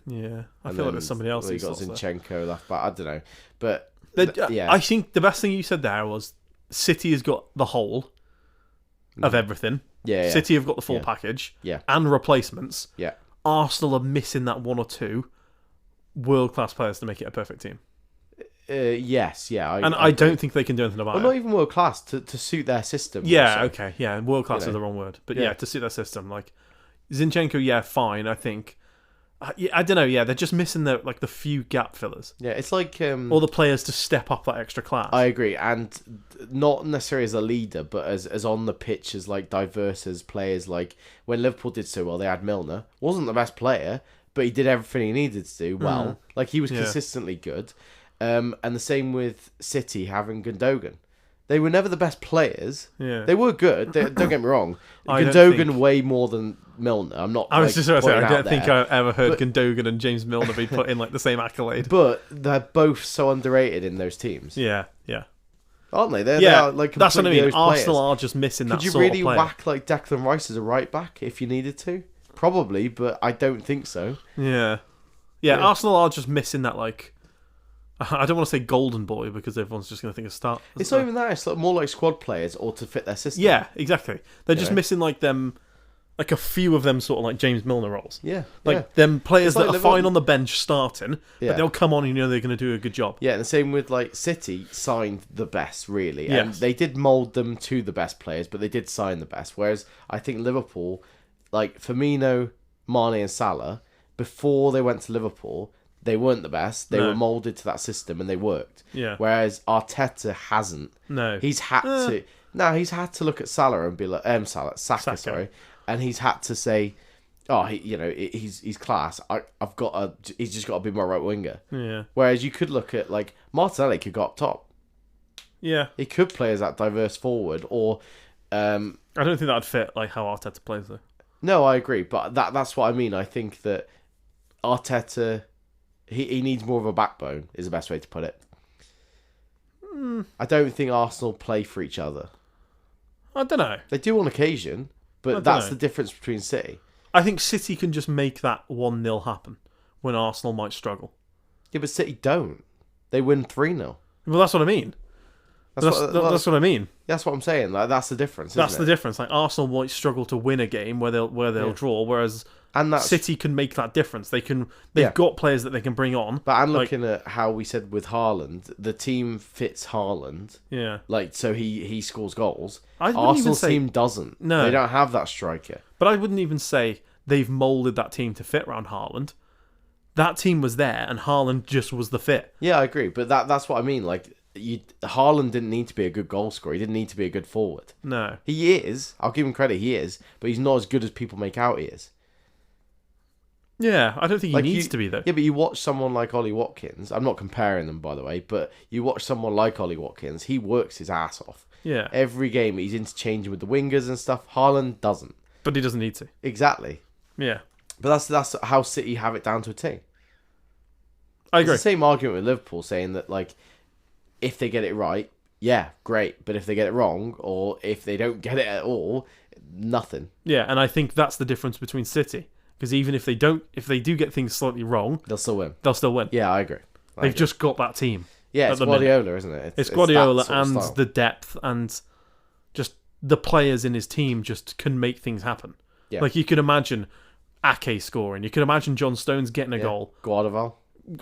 Speaker 2: Yeah, I feel like there's somebody else.
Speaker 1: You got Zinchenko left back. I don't know, but
Speaker 2: I think the best thing you said there was City has got the whole of everything.
Speaker 1: Yeah.
Speaker 2: City have got the full package.
Speaker 1: Yeah,
Speaker 2: and replacements.
Speaker 1: Yeah,
Speaker 2: Arsenal are missing that 1 or 2 world-class players to make it a perfect team.
Speaker 1: Yes, yeah,
Speaker 2: I don't think they can do anything about it.
Speaker 1: Not even world class to suit their system.
Speaker 2: Yeah,
Speaker 1: also.
Speaker 2: okay, yeah, world class is the wrong word, but to suit their system, like Zinchenko, fine, I think. I don't know. Yeah, they're just missing the few gap fillers.
Speaker 1: Yeah, it's like
Speaker 2: all the players to step up that extra class.
Speaker 1: I agree, and not necessarily as a leader, but as on the pitch, as like diverse as players. Like when Liverpool did so well, they had Milner. Wasn't the best player, but he did everything he needed to do well. Like he was consistently good. And the same with City having Gundogan. They were never the best players.
Speaker 2: Yeah.
Speaker 1: They were good. Don't get me wrong. Gundogan way more than Milner. I'm not.
Speaker 2: I was just about to say, I don't think
Speaker 1: I
Speaker 2: ever heard Gundogan and James Milner be put in like the same accolade.
Speaker 1: But they're both so underrated in those teams.
Speaker 2: Yeah.
Speaker 1: Aren't they? They are like
Speaker 2: that's what I mean. Arsenal
Speaker 1: players.
Speaker 2: are just missing that.
Speaker 1: Could you
Speaker 2: sort
Speaker 1: really
Speaker 2: of player.
Speaker 1: whack like Declan Rice as a right back if you needed to? Probably, but I don't think so.
Speaker 2: Yeah. Arsenal are just missing that like. I don't want to say golden boy because everyone's just going to think of start.
Speaker 1: It's not even that. It's like more like squad players or to fit their system.
Speaker 2: Yeah, exactly. They're just missing like them, like a few of them sort of like James Milner roles.
Speaker 1: Yeah.
Speaker 2: Like them players that are fine on the bench starting, but they'll come on and you know they're going to do a good job.
Speaker 1: Yeah, and the same with like City signed the best really. And they did mould them to the best players, but they did sign the best. Whereas I think Liverpool, like Firmino, Mane and Salah, before they went to Liverpool, they weren't the best. They were moulded to that system and they worked.
Speaker 2: Yeah.
Speaker 1: Whereas Arteta hasn't.
Speaker 2: No.
Speaker 1: He's had to. No, he's had to look at Salah and be like, Saka, sorry, and he's had to say, oh, he's class. He's just got to be my right winger.
Speaker 2: Yeah.
Speaker 1: Whereas you could look at like Martinelli could go up top.
Speaker 2: Yeah.
Speaker 1: He could play as that diverse forward, or
Speaker 2: I don't think that'd fit like how Arteta plays though.
Speaker 1: No, I agree, but that's what I mean. I think that Arteta. He needs more of a backbone, is the best way to put it. I don't think Arsenal play for each other.
Speaker 2: I don't know.
Speaker 1: They do on occasion, but that's the difference between City.
Speaker 2: I think City can just make that 1-0 happen when Arsenal might struggle.
Speaker 1: Yeah, but City don't. They win 3-0.
Speaker 2: Well, that's what I mean. That's what I mean.
Speaker 1: That's what I'm saying. Like that's the difference.
Speaker 2: That's the difference. Like Arsenal might struggle to win a game where they'll draw, whereas City can make that difference. They've got players that they can bring on.
Speaker 1: But I'm looking at how we said with Haaland, the team fits Haaland.
Speaker 2: Yeah.
Speaker 1: Like so he scores goals.
Speaker 2: Arsenal's
Speaker 1: team doesn't.
Speaker 2: No.
Speaker 1: They don't have that striker.
Speaker 2: But I wouldn't even say they've moulded that team to fit around Haaland. That team was there and Haaland just was the fit.
Speaker 1: Yeah, I agree. But that's what I mean. Like Haaland didn't need to be a good goal scorer. He didn't need to be a good forward.
Speaker 2: No. He
Speaker 1: is. I'll give him credit. He is. But he's not as good as people make out he is.
Speaker 2: Yeah, I don't think he needs to be, though.
Speaker 1: Yeah, but you watch someone like Ollie Watkins. I'm not comparing them, by the way. But you watch someone like Ollie Watkins. He works his ass off.
Speaker 2: Yeah.
Speaker 1: Every game he's interchanging with the wingers and stuff. Haaland doesn't.
Speaker 2: But he doesn't need to.
Speaker 1: Exactly.
Speaker 2: Yeah.
Speaker 1: But that's how City have it down to a T.
Speaker 2: I agree.
Speaker 1: It's the same argument with Liverpool saying that, like, if they get it right, yeah, great. But if they get it wrong, or if they don't get it at all, nothing.
Speaker 2: Yeah, and I think that's the difference between City. Because even if they do get things slightly wrong,
Speaker 1: they'll still win.
Speaker 2: Yeah,
Speaker 1: I agree.
Speaker 2: They've just got that team.
Speaker 1: Yeah, it's Guardiola, isn't it?
Speaker 2: It's Guardiola and the depth and just the players in his team just can make things happen.
Speaker 1: Yeah.
Speaker 2: Like you could imagine Ake scoring. You could imagine John Stones getting a goal.
Speaker 1: Guardiola.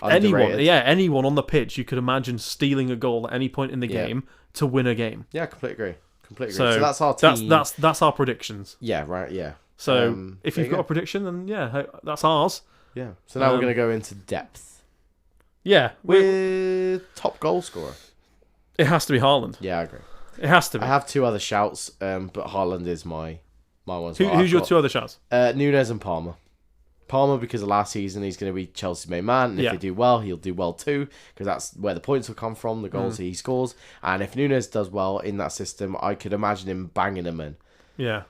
Speaker 2: Anyone on the pitch, you could imagine stealing a goal at any point in the game to win a game.
Speaker 1: Yeah, completely agree. So that's our team.
Speaker 2: That's our predictions.
Speaker 1: Yeah, right. Yeah.
Speaker 2: So if you've got a prediction, then that's ours.
Speaker 1: Yeah. So now we're going to go into depth.
Speaker 2: Yeah,
Speaker 1: with top goal scorer.
Speaker 2: It has to be Haaland.
Speaker 1: Yeah, I agree.
Speaker 2: It has to be.
Speaker 1: I have two other shouts, but Haaland is my one.
Speaker 2: Who's your two other shouts?
Speaker 1: Núñez and Palmer. Palmer, because of last season, he's going to be Chelsea's main man. And if they do well, he'll do well too, because that's where the points will come from, the goals he scores. And if Núñez does well in that system, I could imagine him banging them in.
Speaker 2: Yeah.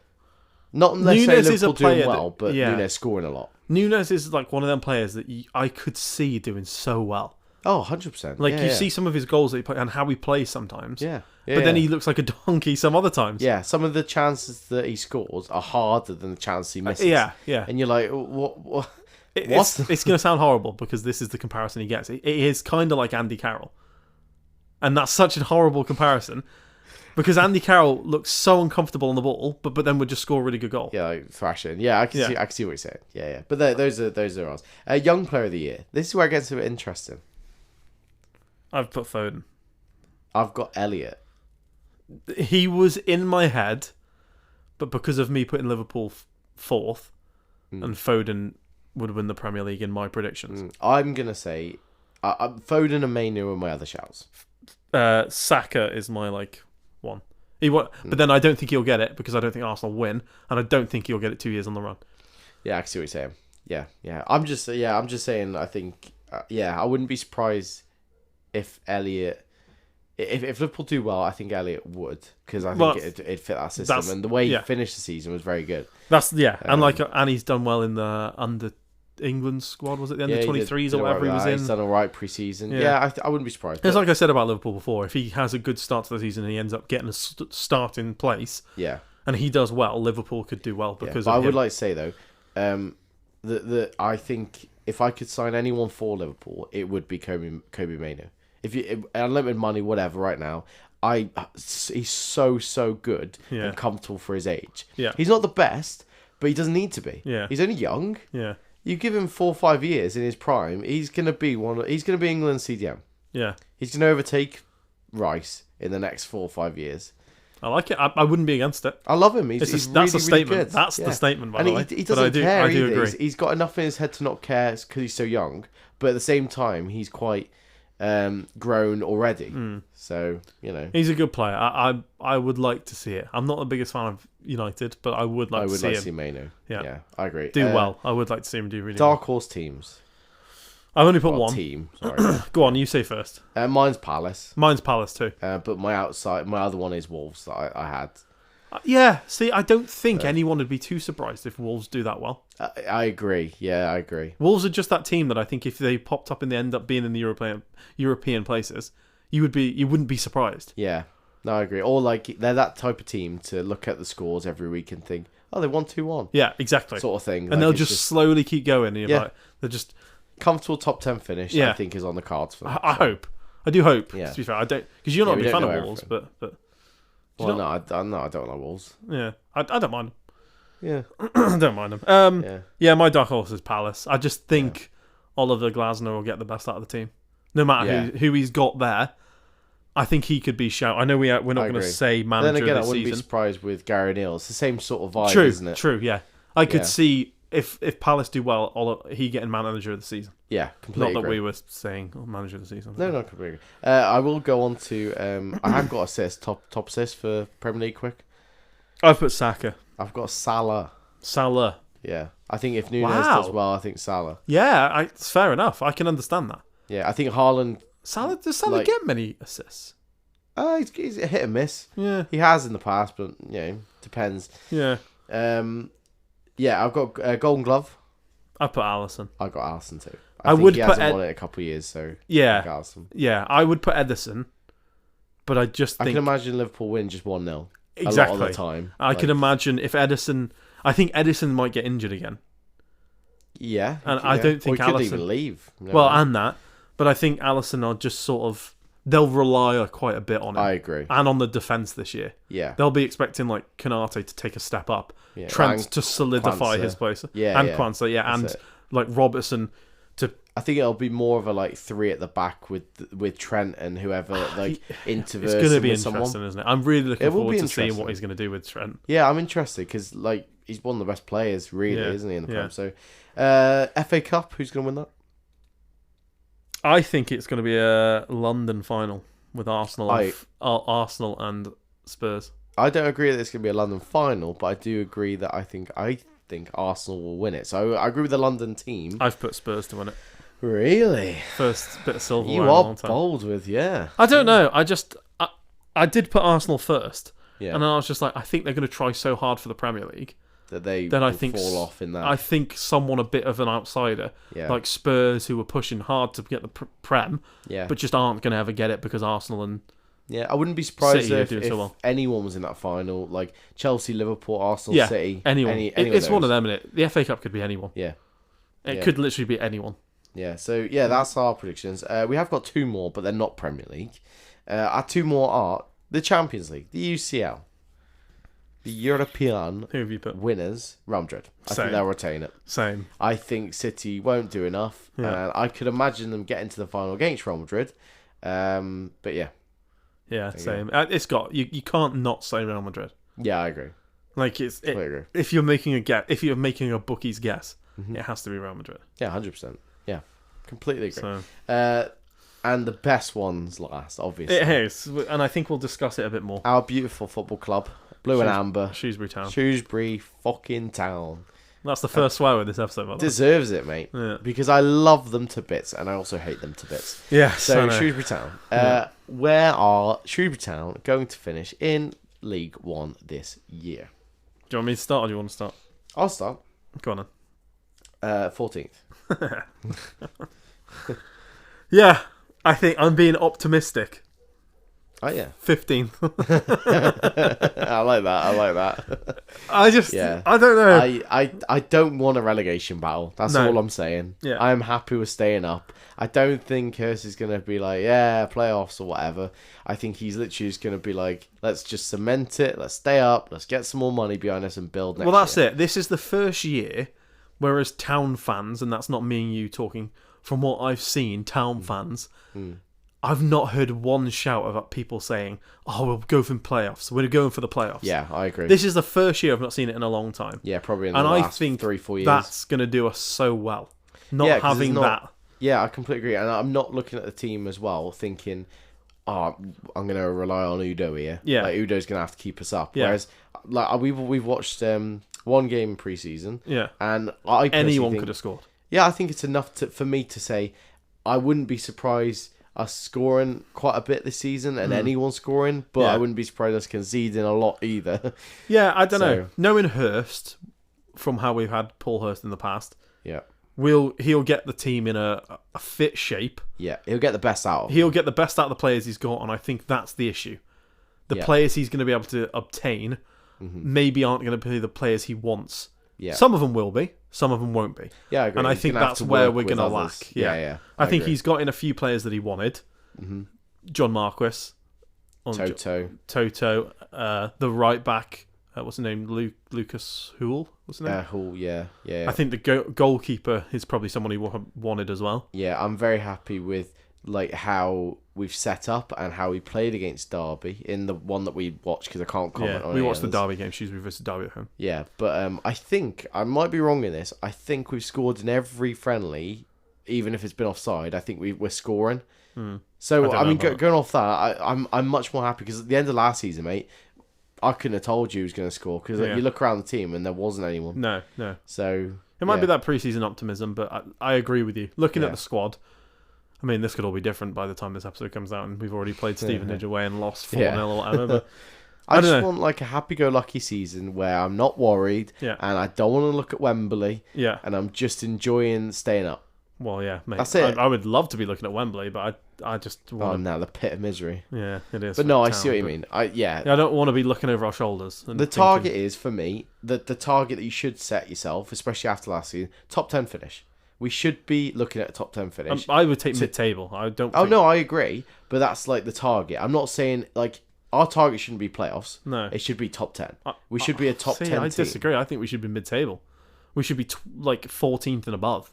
Speaker 1: Not necessarily Liverpool doing well, but Núñez scoring a lot.
Speaker 2: Núñez is like one of them players that I could see doing so well.
Speaker 1: Oh, 100%.
Speaker 2: Like you see some of his goals that he play and how he plays sometimes.
Speaker 1: Yeah.
Speaker 2: But then he looks like a donkey some other times.
Speaker 1: Yeah, some of the chances that he scores are harder than the chances he misses.
Speaker 2: Yeah.
Speaker 1: And you're like, what?
Speaker 2: It's going to sound horrible because this is the comparison he gets. It is kind of like Andy Carroll. And that's such a horrible comparison because Andy Carroll looks so uncomfortable on the ball, but then would just score a really good goal.
Speaker 1: Yeah, like thrashing. Yeah, I can see what you're saying. Yeah. But those are ours. Young player of the year. This is where it gets a bit interesting.
Speaker 2: I've put Foden.
Speaker 1: I've got Elliot.
Speaker 2: He was in my head, but because of me putting Liverpool fourth and Foden would win the Premier League in my predictions.
Speaker 1: I'm going to say Foden and Mainu are my other shouts.
Speaker 2: Saka is my one. But then I don't think he'll get it because I don't think Arsenal win, and I don't think he'll get it 2 years on the run.
Speaker 1: Yeah, I see what you're saying. Yeah. I'm just saying. I think. I wouldn't be surprised if Elliot. If Liverpool do well, I think Elliot would, because I think it'd fit that system, and the way he finished the season was very good.
Speaker 2: And he's done well in the under England squad. Was it the under 23s or whatever he was in?
Speaker 1: He's done all right pre-season. Yeah, I wouldn't be surprised.
Speaker 2: It's like I said about Liverpool before. If he has a good start to the season and he ends up getting a start in place, and he does well, Liverpool could do well because. But
Speaker 1: I would like to say though, that I think if I could sign anyone for Liverpool, it would be Kobe Mainoo. If you unlimited money, whatever, right now, he's so good and comfortable for his age.
Speaker 2: Yeah,
Speaker 1: he's not the best, but he doesn't need to be.
Speaker 2: Yeah,
Speaker 1: he's only young.
Speaker 2: Yeah,
Speaker 1: you give him 4 or 5 years in his prime, he's gonna be England's CDM.
Speaker 2: Yeah,
Speaker 1: he's gonna overtake Rice in the next 4 or 5 years.
Speaker 2: I like it. I wouldn't be against it.
Speaker 1: I love him. That's
Speaker 2: really,
Speaker 1: a statement.
Speaker 2: Really good. That's the statement, by the way.
Speaker 1: He doesn't care.
Speaker 2: I do agree.
Speaker 1: He's got enough in his head to not care because he's so young. But at the same time, he's quite grown already. So,
Speaker 2: he's a good player. I would like to see it. I'm not the biggest fan of United, but I would like to see him.
Speaker 1: I would like to see Mainoo. Yeah, I agree.
Speaker 2: Do well. I would like to see him do really
Speaker 1: well. Dark horse teams.
Speaker 2: I've only put one
Speaker 1: team. Sorry.
Speaker 2: Go on, you say first.
Speaker 1: Mine's Palace.
Speaker 2: Mine's Palace too.
Speaker 1: But my other one is Wolves that I had.
Speaker 2: See, I don't think anyone would be too surprised if Wolves do that well.
Speaker 1: I agree. Yeah, I agree.
Speaker 2: Wolves are just that team that I think if they popped up and they end up being in the European places, you wouldn't be surprised.
Speaker 1: Yeah, no, I agree. Or they're that type of team to look at the scores every week and think, oh, they won 2-1.
Speaker 2: Yeah, exactly.
Speaker 1: Sort of thing.
Speaker 2: And they'll just slowly keep going. And you're they're just
Speaker 1: comfortable top 10 finish. I think is on the cards for them.
Speaker 2: I hope. I do hope. Yeah. To be fair, I don't because you're not a big fan of Wolves, but.
Speaker 1: Well, no, I don't like Wolves.
Speaker 2: Yeah, I don't mind them.
Speaker 1: Yeah,
Speaker 2: I don't mind them. My dark horse is Palace. I just think Oliver Glasner will get the best out of the team, no matter who he's got there. I think he could be shout. I know we're not going to say manager.
Speaker 1: Then again,
Speaker 2: I
Speaker 1: wouldn't be surprised with Gary Neal. It's the same sort of vibe, isn't it?
Speaker 2: True. Yeah, I could see if Palace do well, he getting manager of the season.
Speaker 1: Yeah, completely.
Speaker 2: Not that we were saying manager of the season.
Speaker 1: No, completely. I will go on to. I have got assist top assist for Premier League. Quick,
Speaker 2: I've put Saka.
Speaker 1: I've got Salah. Yeah, I think if Nunes does well, I think Salah.
Speaker 2: Yeah, it's fair enough. I can understand that.
Speaker 1: Yeah, I think Haaland.
Speaker 2: Does Salah get many assists?
Speaker 1: He's a hit and miss.
Speaker 2: Yeah,
Speaker 1: he has in the past, but depends.
Speaker 2: Yeah.
Speaker 1: I've got Golden Glove.
Speaker 2: I put Alisson.
Speaker 1: I got Alisson too.
Speaker 2: I would
Speaker 1: he
Speaker 2: put
Speaker 1: hasn't won it a couple of years, so
Speaker 2: I would put Ederson, but I think
Speaker 1: I can imagine Liverpool win just 1-0
Speaker 2: exactly
Speaker 1: a lot of the time.
Speaker 2: I can imagine if Ederson. I think Ederson might get injured again.
Speaker 1: Yeah,
Speaker 2: and I don't think
Speaker 1: Alisson could even leave.
Speaker 2: And that, but I think Alisson are just sort of they'll rely quite a bit on him.
Speaker 1: I agree,
Speaker 2: and on the defense this year.
Speaker 1: Yeah,
Speaker 2: they'll be expecting Konate to take a step up, Trent to solidify his place, Kwanzaa, and Robertson.
Speaker 1: I think it'll be more of a 3 at the back with Trent and whoever interverse.
Speaker 2: It's going to be interesting, isn't it? I'm really looking forward to seeing what he's going to do with Trent.
Speaker 1: Yeah, I'm interested because he's one of the best players, really, isn't he, in the Prem? So, FA Cup, who's going to win that?
Speaker 2: I think it's going to be a London final with Arsenal and Spurs.
Speaker 1: I don't agree that it's going to be a London final, but I do agree that I think Arsenal will win it. So I agree with the London team.
Speaker 2: I've put Spurs to win it.
Speaker 1: Really?
Speaker 2: First bit of silverware.
Speaker 1: You are bold with,
Speaker 2: I don't know. I did put Arsenal first.
Speaker 1: Yeah.
Speaker 2: And then I was just I think they're going to try so hard for the Premier League.
Speaker 1: That they fall off in that.
Speaker 2: I think someone a bit of an outsider, like Spurs, who were pushing hard to get the Prem, but just aren't going to ever get it because Arsenal and
Speaker 1: I wouldn't be surprised if
Speaker 2: anyone
Speaker 1: was in that final, like Chelsea, Liverpool, Arsenal, City.
Speaker 2: Anyone. It's one of them, innit? The FA Cup could be anyone.
Speaker 1: Yeah.
Speaker 2: It could literally be anyone.
Speaker 1: Yeah, so that's our predictions. We have got 2 more, but they're not Premier League. Our 2 more are the Champions League, the UCL, the European
Speaker 2: Who have you put?
Speaker 1: winners, Real Madrid. I think they'll retain it.
Speaker 2: Same.
Speaker 1: I think City won't do enough. I could imagine them getting to the final against Real Madrid. But yeah.
Speaker 2: Yeah, same. It's got you can't not say Real Madrid.
Speaker 1: Yeah, I agree.
Speaker 2: If you're making a guess, if you're making a bookie's guess, it has to be Real Madrid.
Speaker 1: Yeah, 100%. Yeah, completely agree.
Speaker 2: So,
Speaker 1: and the best ones last, obviously.
Speaker 2: it is, and I think we'll discuss it a bit more.
Speaker 1: Our beautiful football club, Blue and Amber.
Speaker 2: Shrewsbury Town.
Speaker 1: Shrewsbury fucking town.
Speaker 2: That's the first swear with this episode, by the way.
Speaker 1: Deserves it, mate.
Speaker 2: Yeah.
Speaker 1: Because I love them to bits, and I also hate them to bits.
Speaker 2: Yeah,
Speaker 1: So, Shrewsbury Town. Where are Shrewsbury Town going to finish in League One this year?
Speaker 2: Do you want me to start, or do you want to start?
Speaker 1: I'll start.
Speaker 2: Go on, then.
Speaker 1: 14th.
Speaker 2: Yeah, I think I'm being optimistic.
Speaker 1: Oh, yeah.
Speaker 2: 15th.
Speaker 1: I like that.
Speaker 2: I don't know.
Speaker 1: I don't want a relegation battle. That's all I'm saying.
Speaker 2: Yeah.
Speaker 1: I'm happy with staying up. I don't think Hurst is going to be like, yeah, playoffs or whatever. I think he's literally just going to be like, let's just cement it. Let's stay up. Let's get some more money behind us and build next year.
Speaker 2: Well, that's it. This is the first year, whereas Town fans, and that's not me and you talking, from what I've seen, Town fans, I've not heard one shout about people saying, oh, we'll go for playoffs. We're going for the playoffs.
Speaker 1: Yeah, I agree.
Speaker 2: This is the first year I've not seen it in a long time.
Speaker 1: Yeah, probably in the last 3-4 years.
Speaker 2: That's going to do us so well. Not having that.
Speaker 1: Yeah, I completely agree. And I'm not looking at the team as well thinking, oh, I'm going to rely on Udo here.
Speaker 2: Yeah.
Speaker 1: Like, Udo's going to have to keep us up.
Speaker 2: Yeah.
Speaker 1: Whereas, like, we've watched one game in pre-season.
Speaker 2: Yeah.
Speaker 1: And I
Speaker 2: anyone could have scored.
Speaker 1: Yeah, I think it's enough for me to say I wouldn't be surprised us scoring quite a bit this season and anyone scoring, but I wouldn't be surprised us conceding a lot either.
Speaker 2: Yeah, I don't know. Knowing Hurst, from how we've had Paul Hurst in the past,
Speaker 1: yeah,
Speaker 2: he'll get the team in a fit shape.
Speaker 1: Yeah, he'll get the best out of them.
Speaker 2: He'll get the best out of the players he's got, and I think that's the issue. The players he's going to be able to obtain maybe aren't going to be the players he wants.
Speaker 1: Yeah.
Speaker 2: Some of them will be, some of them won't be.
Speaker 1: Yeah, I agree.
Speaker 2: And I think that's where we're going to lack.
Speaker 1: Yeah.
Speaker 2: I think he's got in a few players that he wanted. John Marquis.
Speaker 1: Toto.
Speaker 2: The right back, what's his name? Lucas Houle? What's his name?
Speaker 1: Houle, yeah. I
Speaker 2: think the goalkeeper is probably someone he wanted as well.
Speaker 1: Yeah, I'm very happy with like how we've set up and how we played against Derby in the one that we watched, because I can't comment on it.
Speaker 2: We watched the Derby game, Shrewsbury versus Derby at home.
Speaker 1: Yeah, but I think, I might be wrong in this, I think we've scored in every friendly, even if it's been offside. I think we're scoring. So, I mean, going off that, I'm much more happy, because at the end of last season, mate, I couldn't have told you who was going to score, because you look around the team and there wasn't anyone.
Speaker 2: No.
Speaker 1: So
Speaker 2: it might be that pre-season optimism, but I agree with you. Looking at the squad, I mean, this could all be different by the time this episode comes out, and we've already played Stevenage away and lost 4-0 or whatever. But
Speaker 1: I just want like a happy-go-lucky season where I'm not worried, and I don't want to look at Wembley, and I'm just enjoying staying up.
Speaker 2: Well, yeah, mate.
Speaker 1: That's it.
Speaker 2: I would love to be looking at Wembley, but I just want.
Speaker 1: Oh, now the pit of misery.
Speaker 2: Yeah, it is.
Speaker 1: But no, I see what you mean. I
Speaker 2: don't want to be looking over our shoulders.
Speaker 1: The target is, for me, the target that you should set yourself, especially after last season, top 10 finish. We should be looking at a top 10 finish.
Speaker 2: I would take mid-table. I don't.
Speaker 1: Oh no, I agree, but that's like the target. I'm not saying like our target shouldn't be playoffs.
Speaker 2: No,
Speaker 1: it should be top 10. We should be a top 10
Speaker 2: I
Speaker 1: team.
Speaker 2: disagree. I think we should be mid-table. We should be like 14th and above.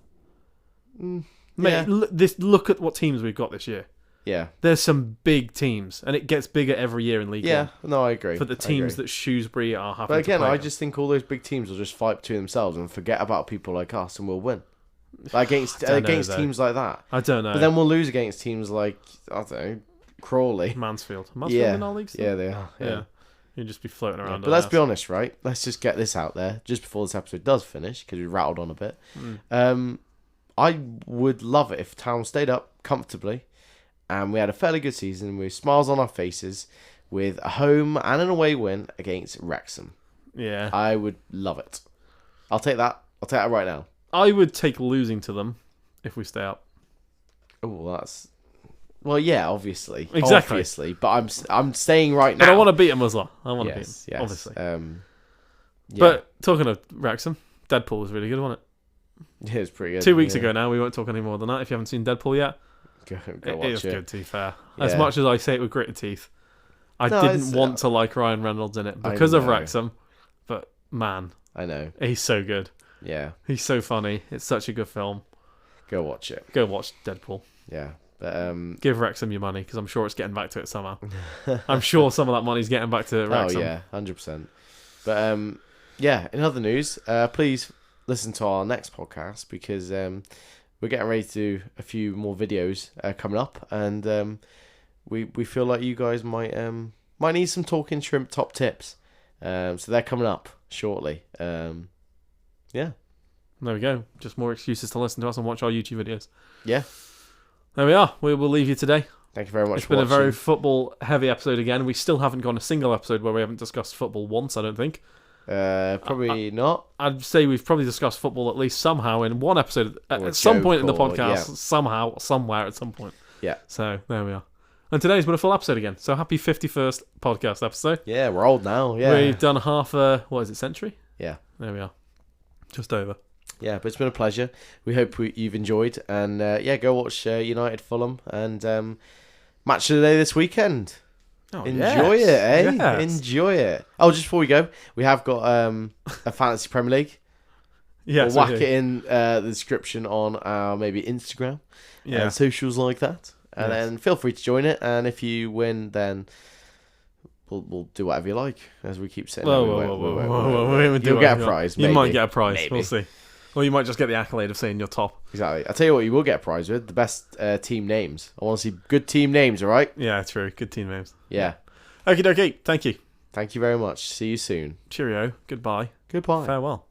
Speaker 2: Mate, look at what teams we've got this year.
Speaker 1: Yeah,
Speaker 2: there's some big teams, and it gets bigger every year in League One.
Speaker 1: Yeah, no, I agree.
Speaker 2: For the teams that Shrewsbury are having.
Speaker 1: But again,
Speaker 2: to play
Speaker 1: I just think all those big teams will just fight between themselves and forget about people like us, and we'll win. Like against teams like that.
Speaker 2: I don't know.
Speaker 1: But then we'll lose against teams like, I don't know, Crawley.
Speaker 2: Mansfield in our league still?
Speaker 1: Yeah, they are. Yeah.
Speaker 2: You'd just be floating around.
Speaker 1: But let's be honest, right? Let's just get this out there just before this episode does finish, because we rattled on a bit. I would love it if Town stayed up comfortably and we had a fairly good season with smiles on our faces, with a home and an away win against Wrexham.
Speaker 2: Yeah.
Speaker 1: I would love it. I'll take that. I'll take that right now.
Speaker 2: I would take losing to them if we stay up.
Speaker 1: Oh, that's... Well, yeah, obviously.
Speaker 2: Exactly.
Speaker 1: Obviously, but I'm staying right now.
Speaker 2: But I want to beat them as well. I want to beat them,
Speaker 1: yes.
Speaker 2: obviously.
Speaker 1: Yeah.
Speaker 2: But talking of Wrexham, Deadpool was really good, wasn't it?
Speaker 1: It was pretty good.
Speaker 2: 2 weeks ago now. We won't talk any more than that. If you haven't seen Deadpool yet,
Speaker 1: go
Speaker 2: it
Speaker 1: watch
Speaker 2: is
Speaker 1: it.
Speaker 2: good, to be fair. As much as I say it with gritted teeth, I didn't want to like Ryan Reynolds in it because of Wrexham. But man,
Speaker 1: I know.
Speaker 2: He's so good.
Speaker 1: Yeah.
Speaker 2: He's so funny. It's such a good film.
Speaker 1: Go watch it.
Speaker 2: Go watch Deadpool.
Speaker 1: Yeah. But,
Speaker 2: give Wrexham your money, because I'm sure it's getting back to it somehow. I'm sure some of that money's getting back to Wrexham.
Speaker 1: Oh, yeah. 100%. But, in other news, please listen to our next podcast because we're getting ready to do a few more videos coming up, and we feel like you guys might need some Talking Shrimp top tips. So they're coming up shortly. Yeah.
Speaker 2: There we go. Just more excuses to listen to us and watch our YouTube videos.
Speaker 1: Yeah.
Speaker 2: There we are. We will leave you today.
Speaker 1: Thank you very much
Speaker 2: It's
Speaker 1: for
Speaker 2: been
Speaker 1: watching.
Speaker 2: a very football-heavy episode again. We still haven't gone a single episode where we haven't discussed football once, I don't think.
Speaker 1: Probably not.
Speaker 2: I'd say we've probably discussed football at least somehow in one episode at some point in the podcast. Somehow, somewhere, at some point.
Speaker 1: Yeah.
Speaker 2: So, there we are. And today's been a full episode again. So, happy 51st podcast episode.
Speaker 1: Yeah, we're old now. Yeah.
Speaker 2: We've done half a, century?
Speaker 1: Yeah.
Speaker 2: There we are. Just over.
Speaker 1: Yeah, but it's been a pleasure. We hope you've enjoyed. And go watch United Fulham and match of the day this weekend.
Speaker 2: Oh,
Speaker 1: Enjoy it, eh?
Speaker 2: Yes.
Speaker 1: Enjoy it. Oh, just before we go, we have got a Fantasy Premier League.
Speaker 2: Yes,
Speaker 1: we'll whack it in the description on our maybe Instagram and socials like that. And then feel free to join it. And if you win, then we'll do whatever you like, as we keep saying.
Speaker 2: Whoa.
Speaker 1: You'll get a prize. Maybe.
Speaker 2: You might get a prize.
Speaker 1: Maybe.
Speaker 2: We'll see. Or you might just get the accolade of saying you're top.
Speaker 1: Exactly. I'll tell you what you will get a prize with. The best team names. I want to see good team names, all right?
Speaker 2: Yeah, true. Good team names.
Speaker 1: Yeah.
Speaker 2: Okie dokie. Thank you.
Speaker 1: Thank you very much. See you soon.
Speaker 2: Cheerio. Goodbye.
Speaker 1: Goodbye.
Speaker 2: Farewell.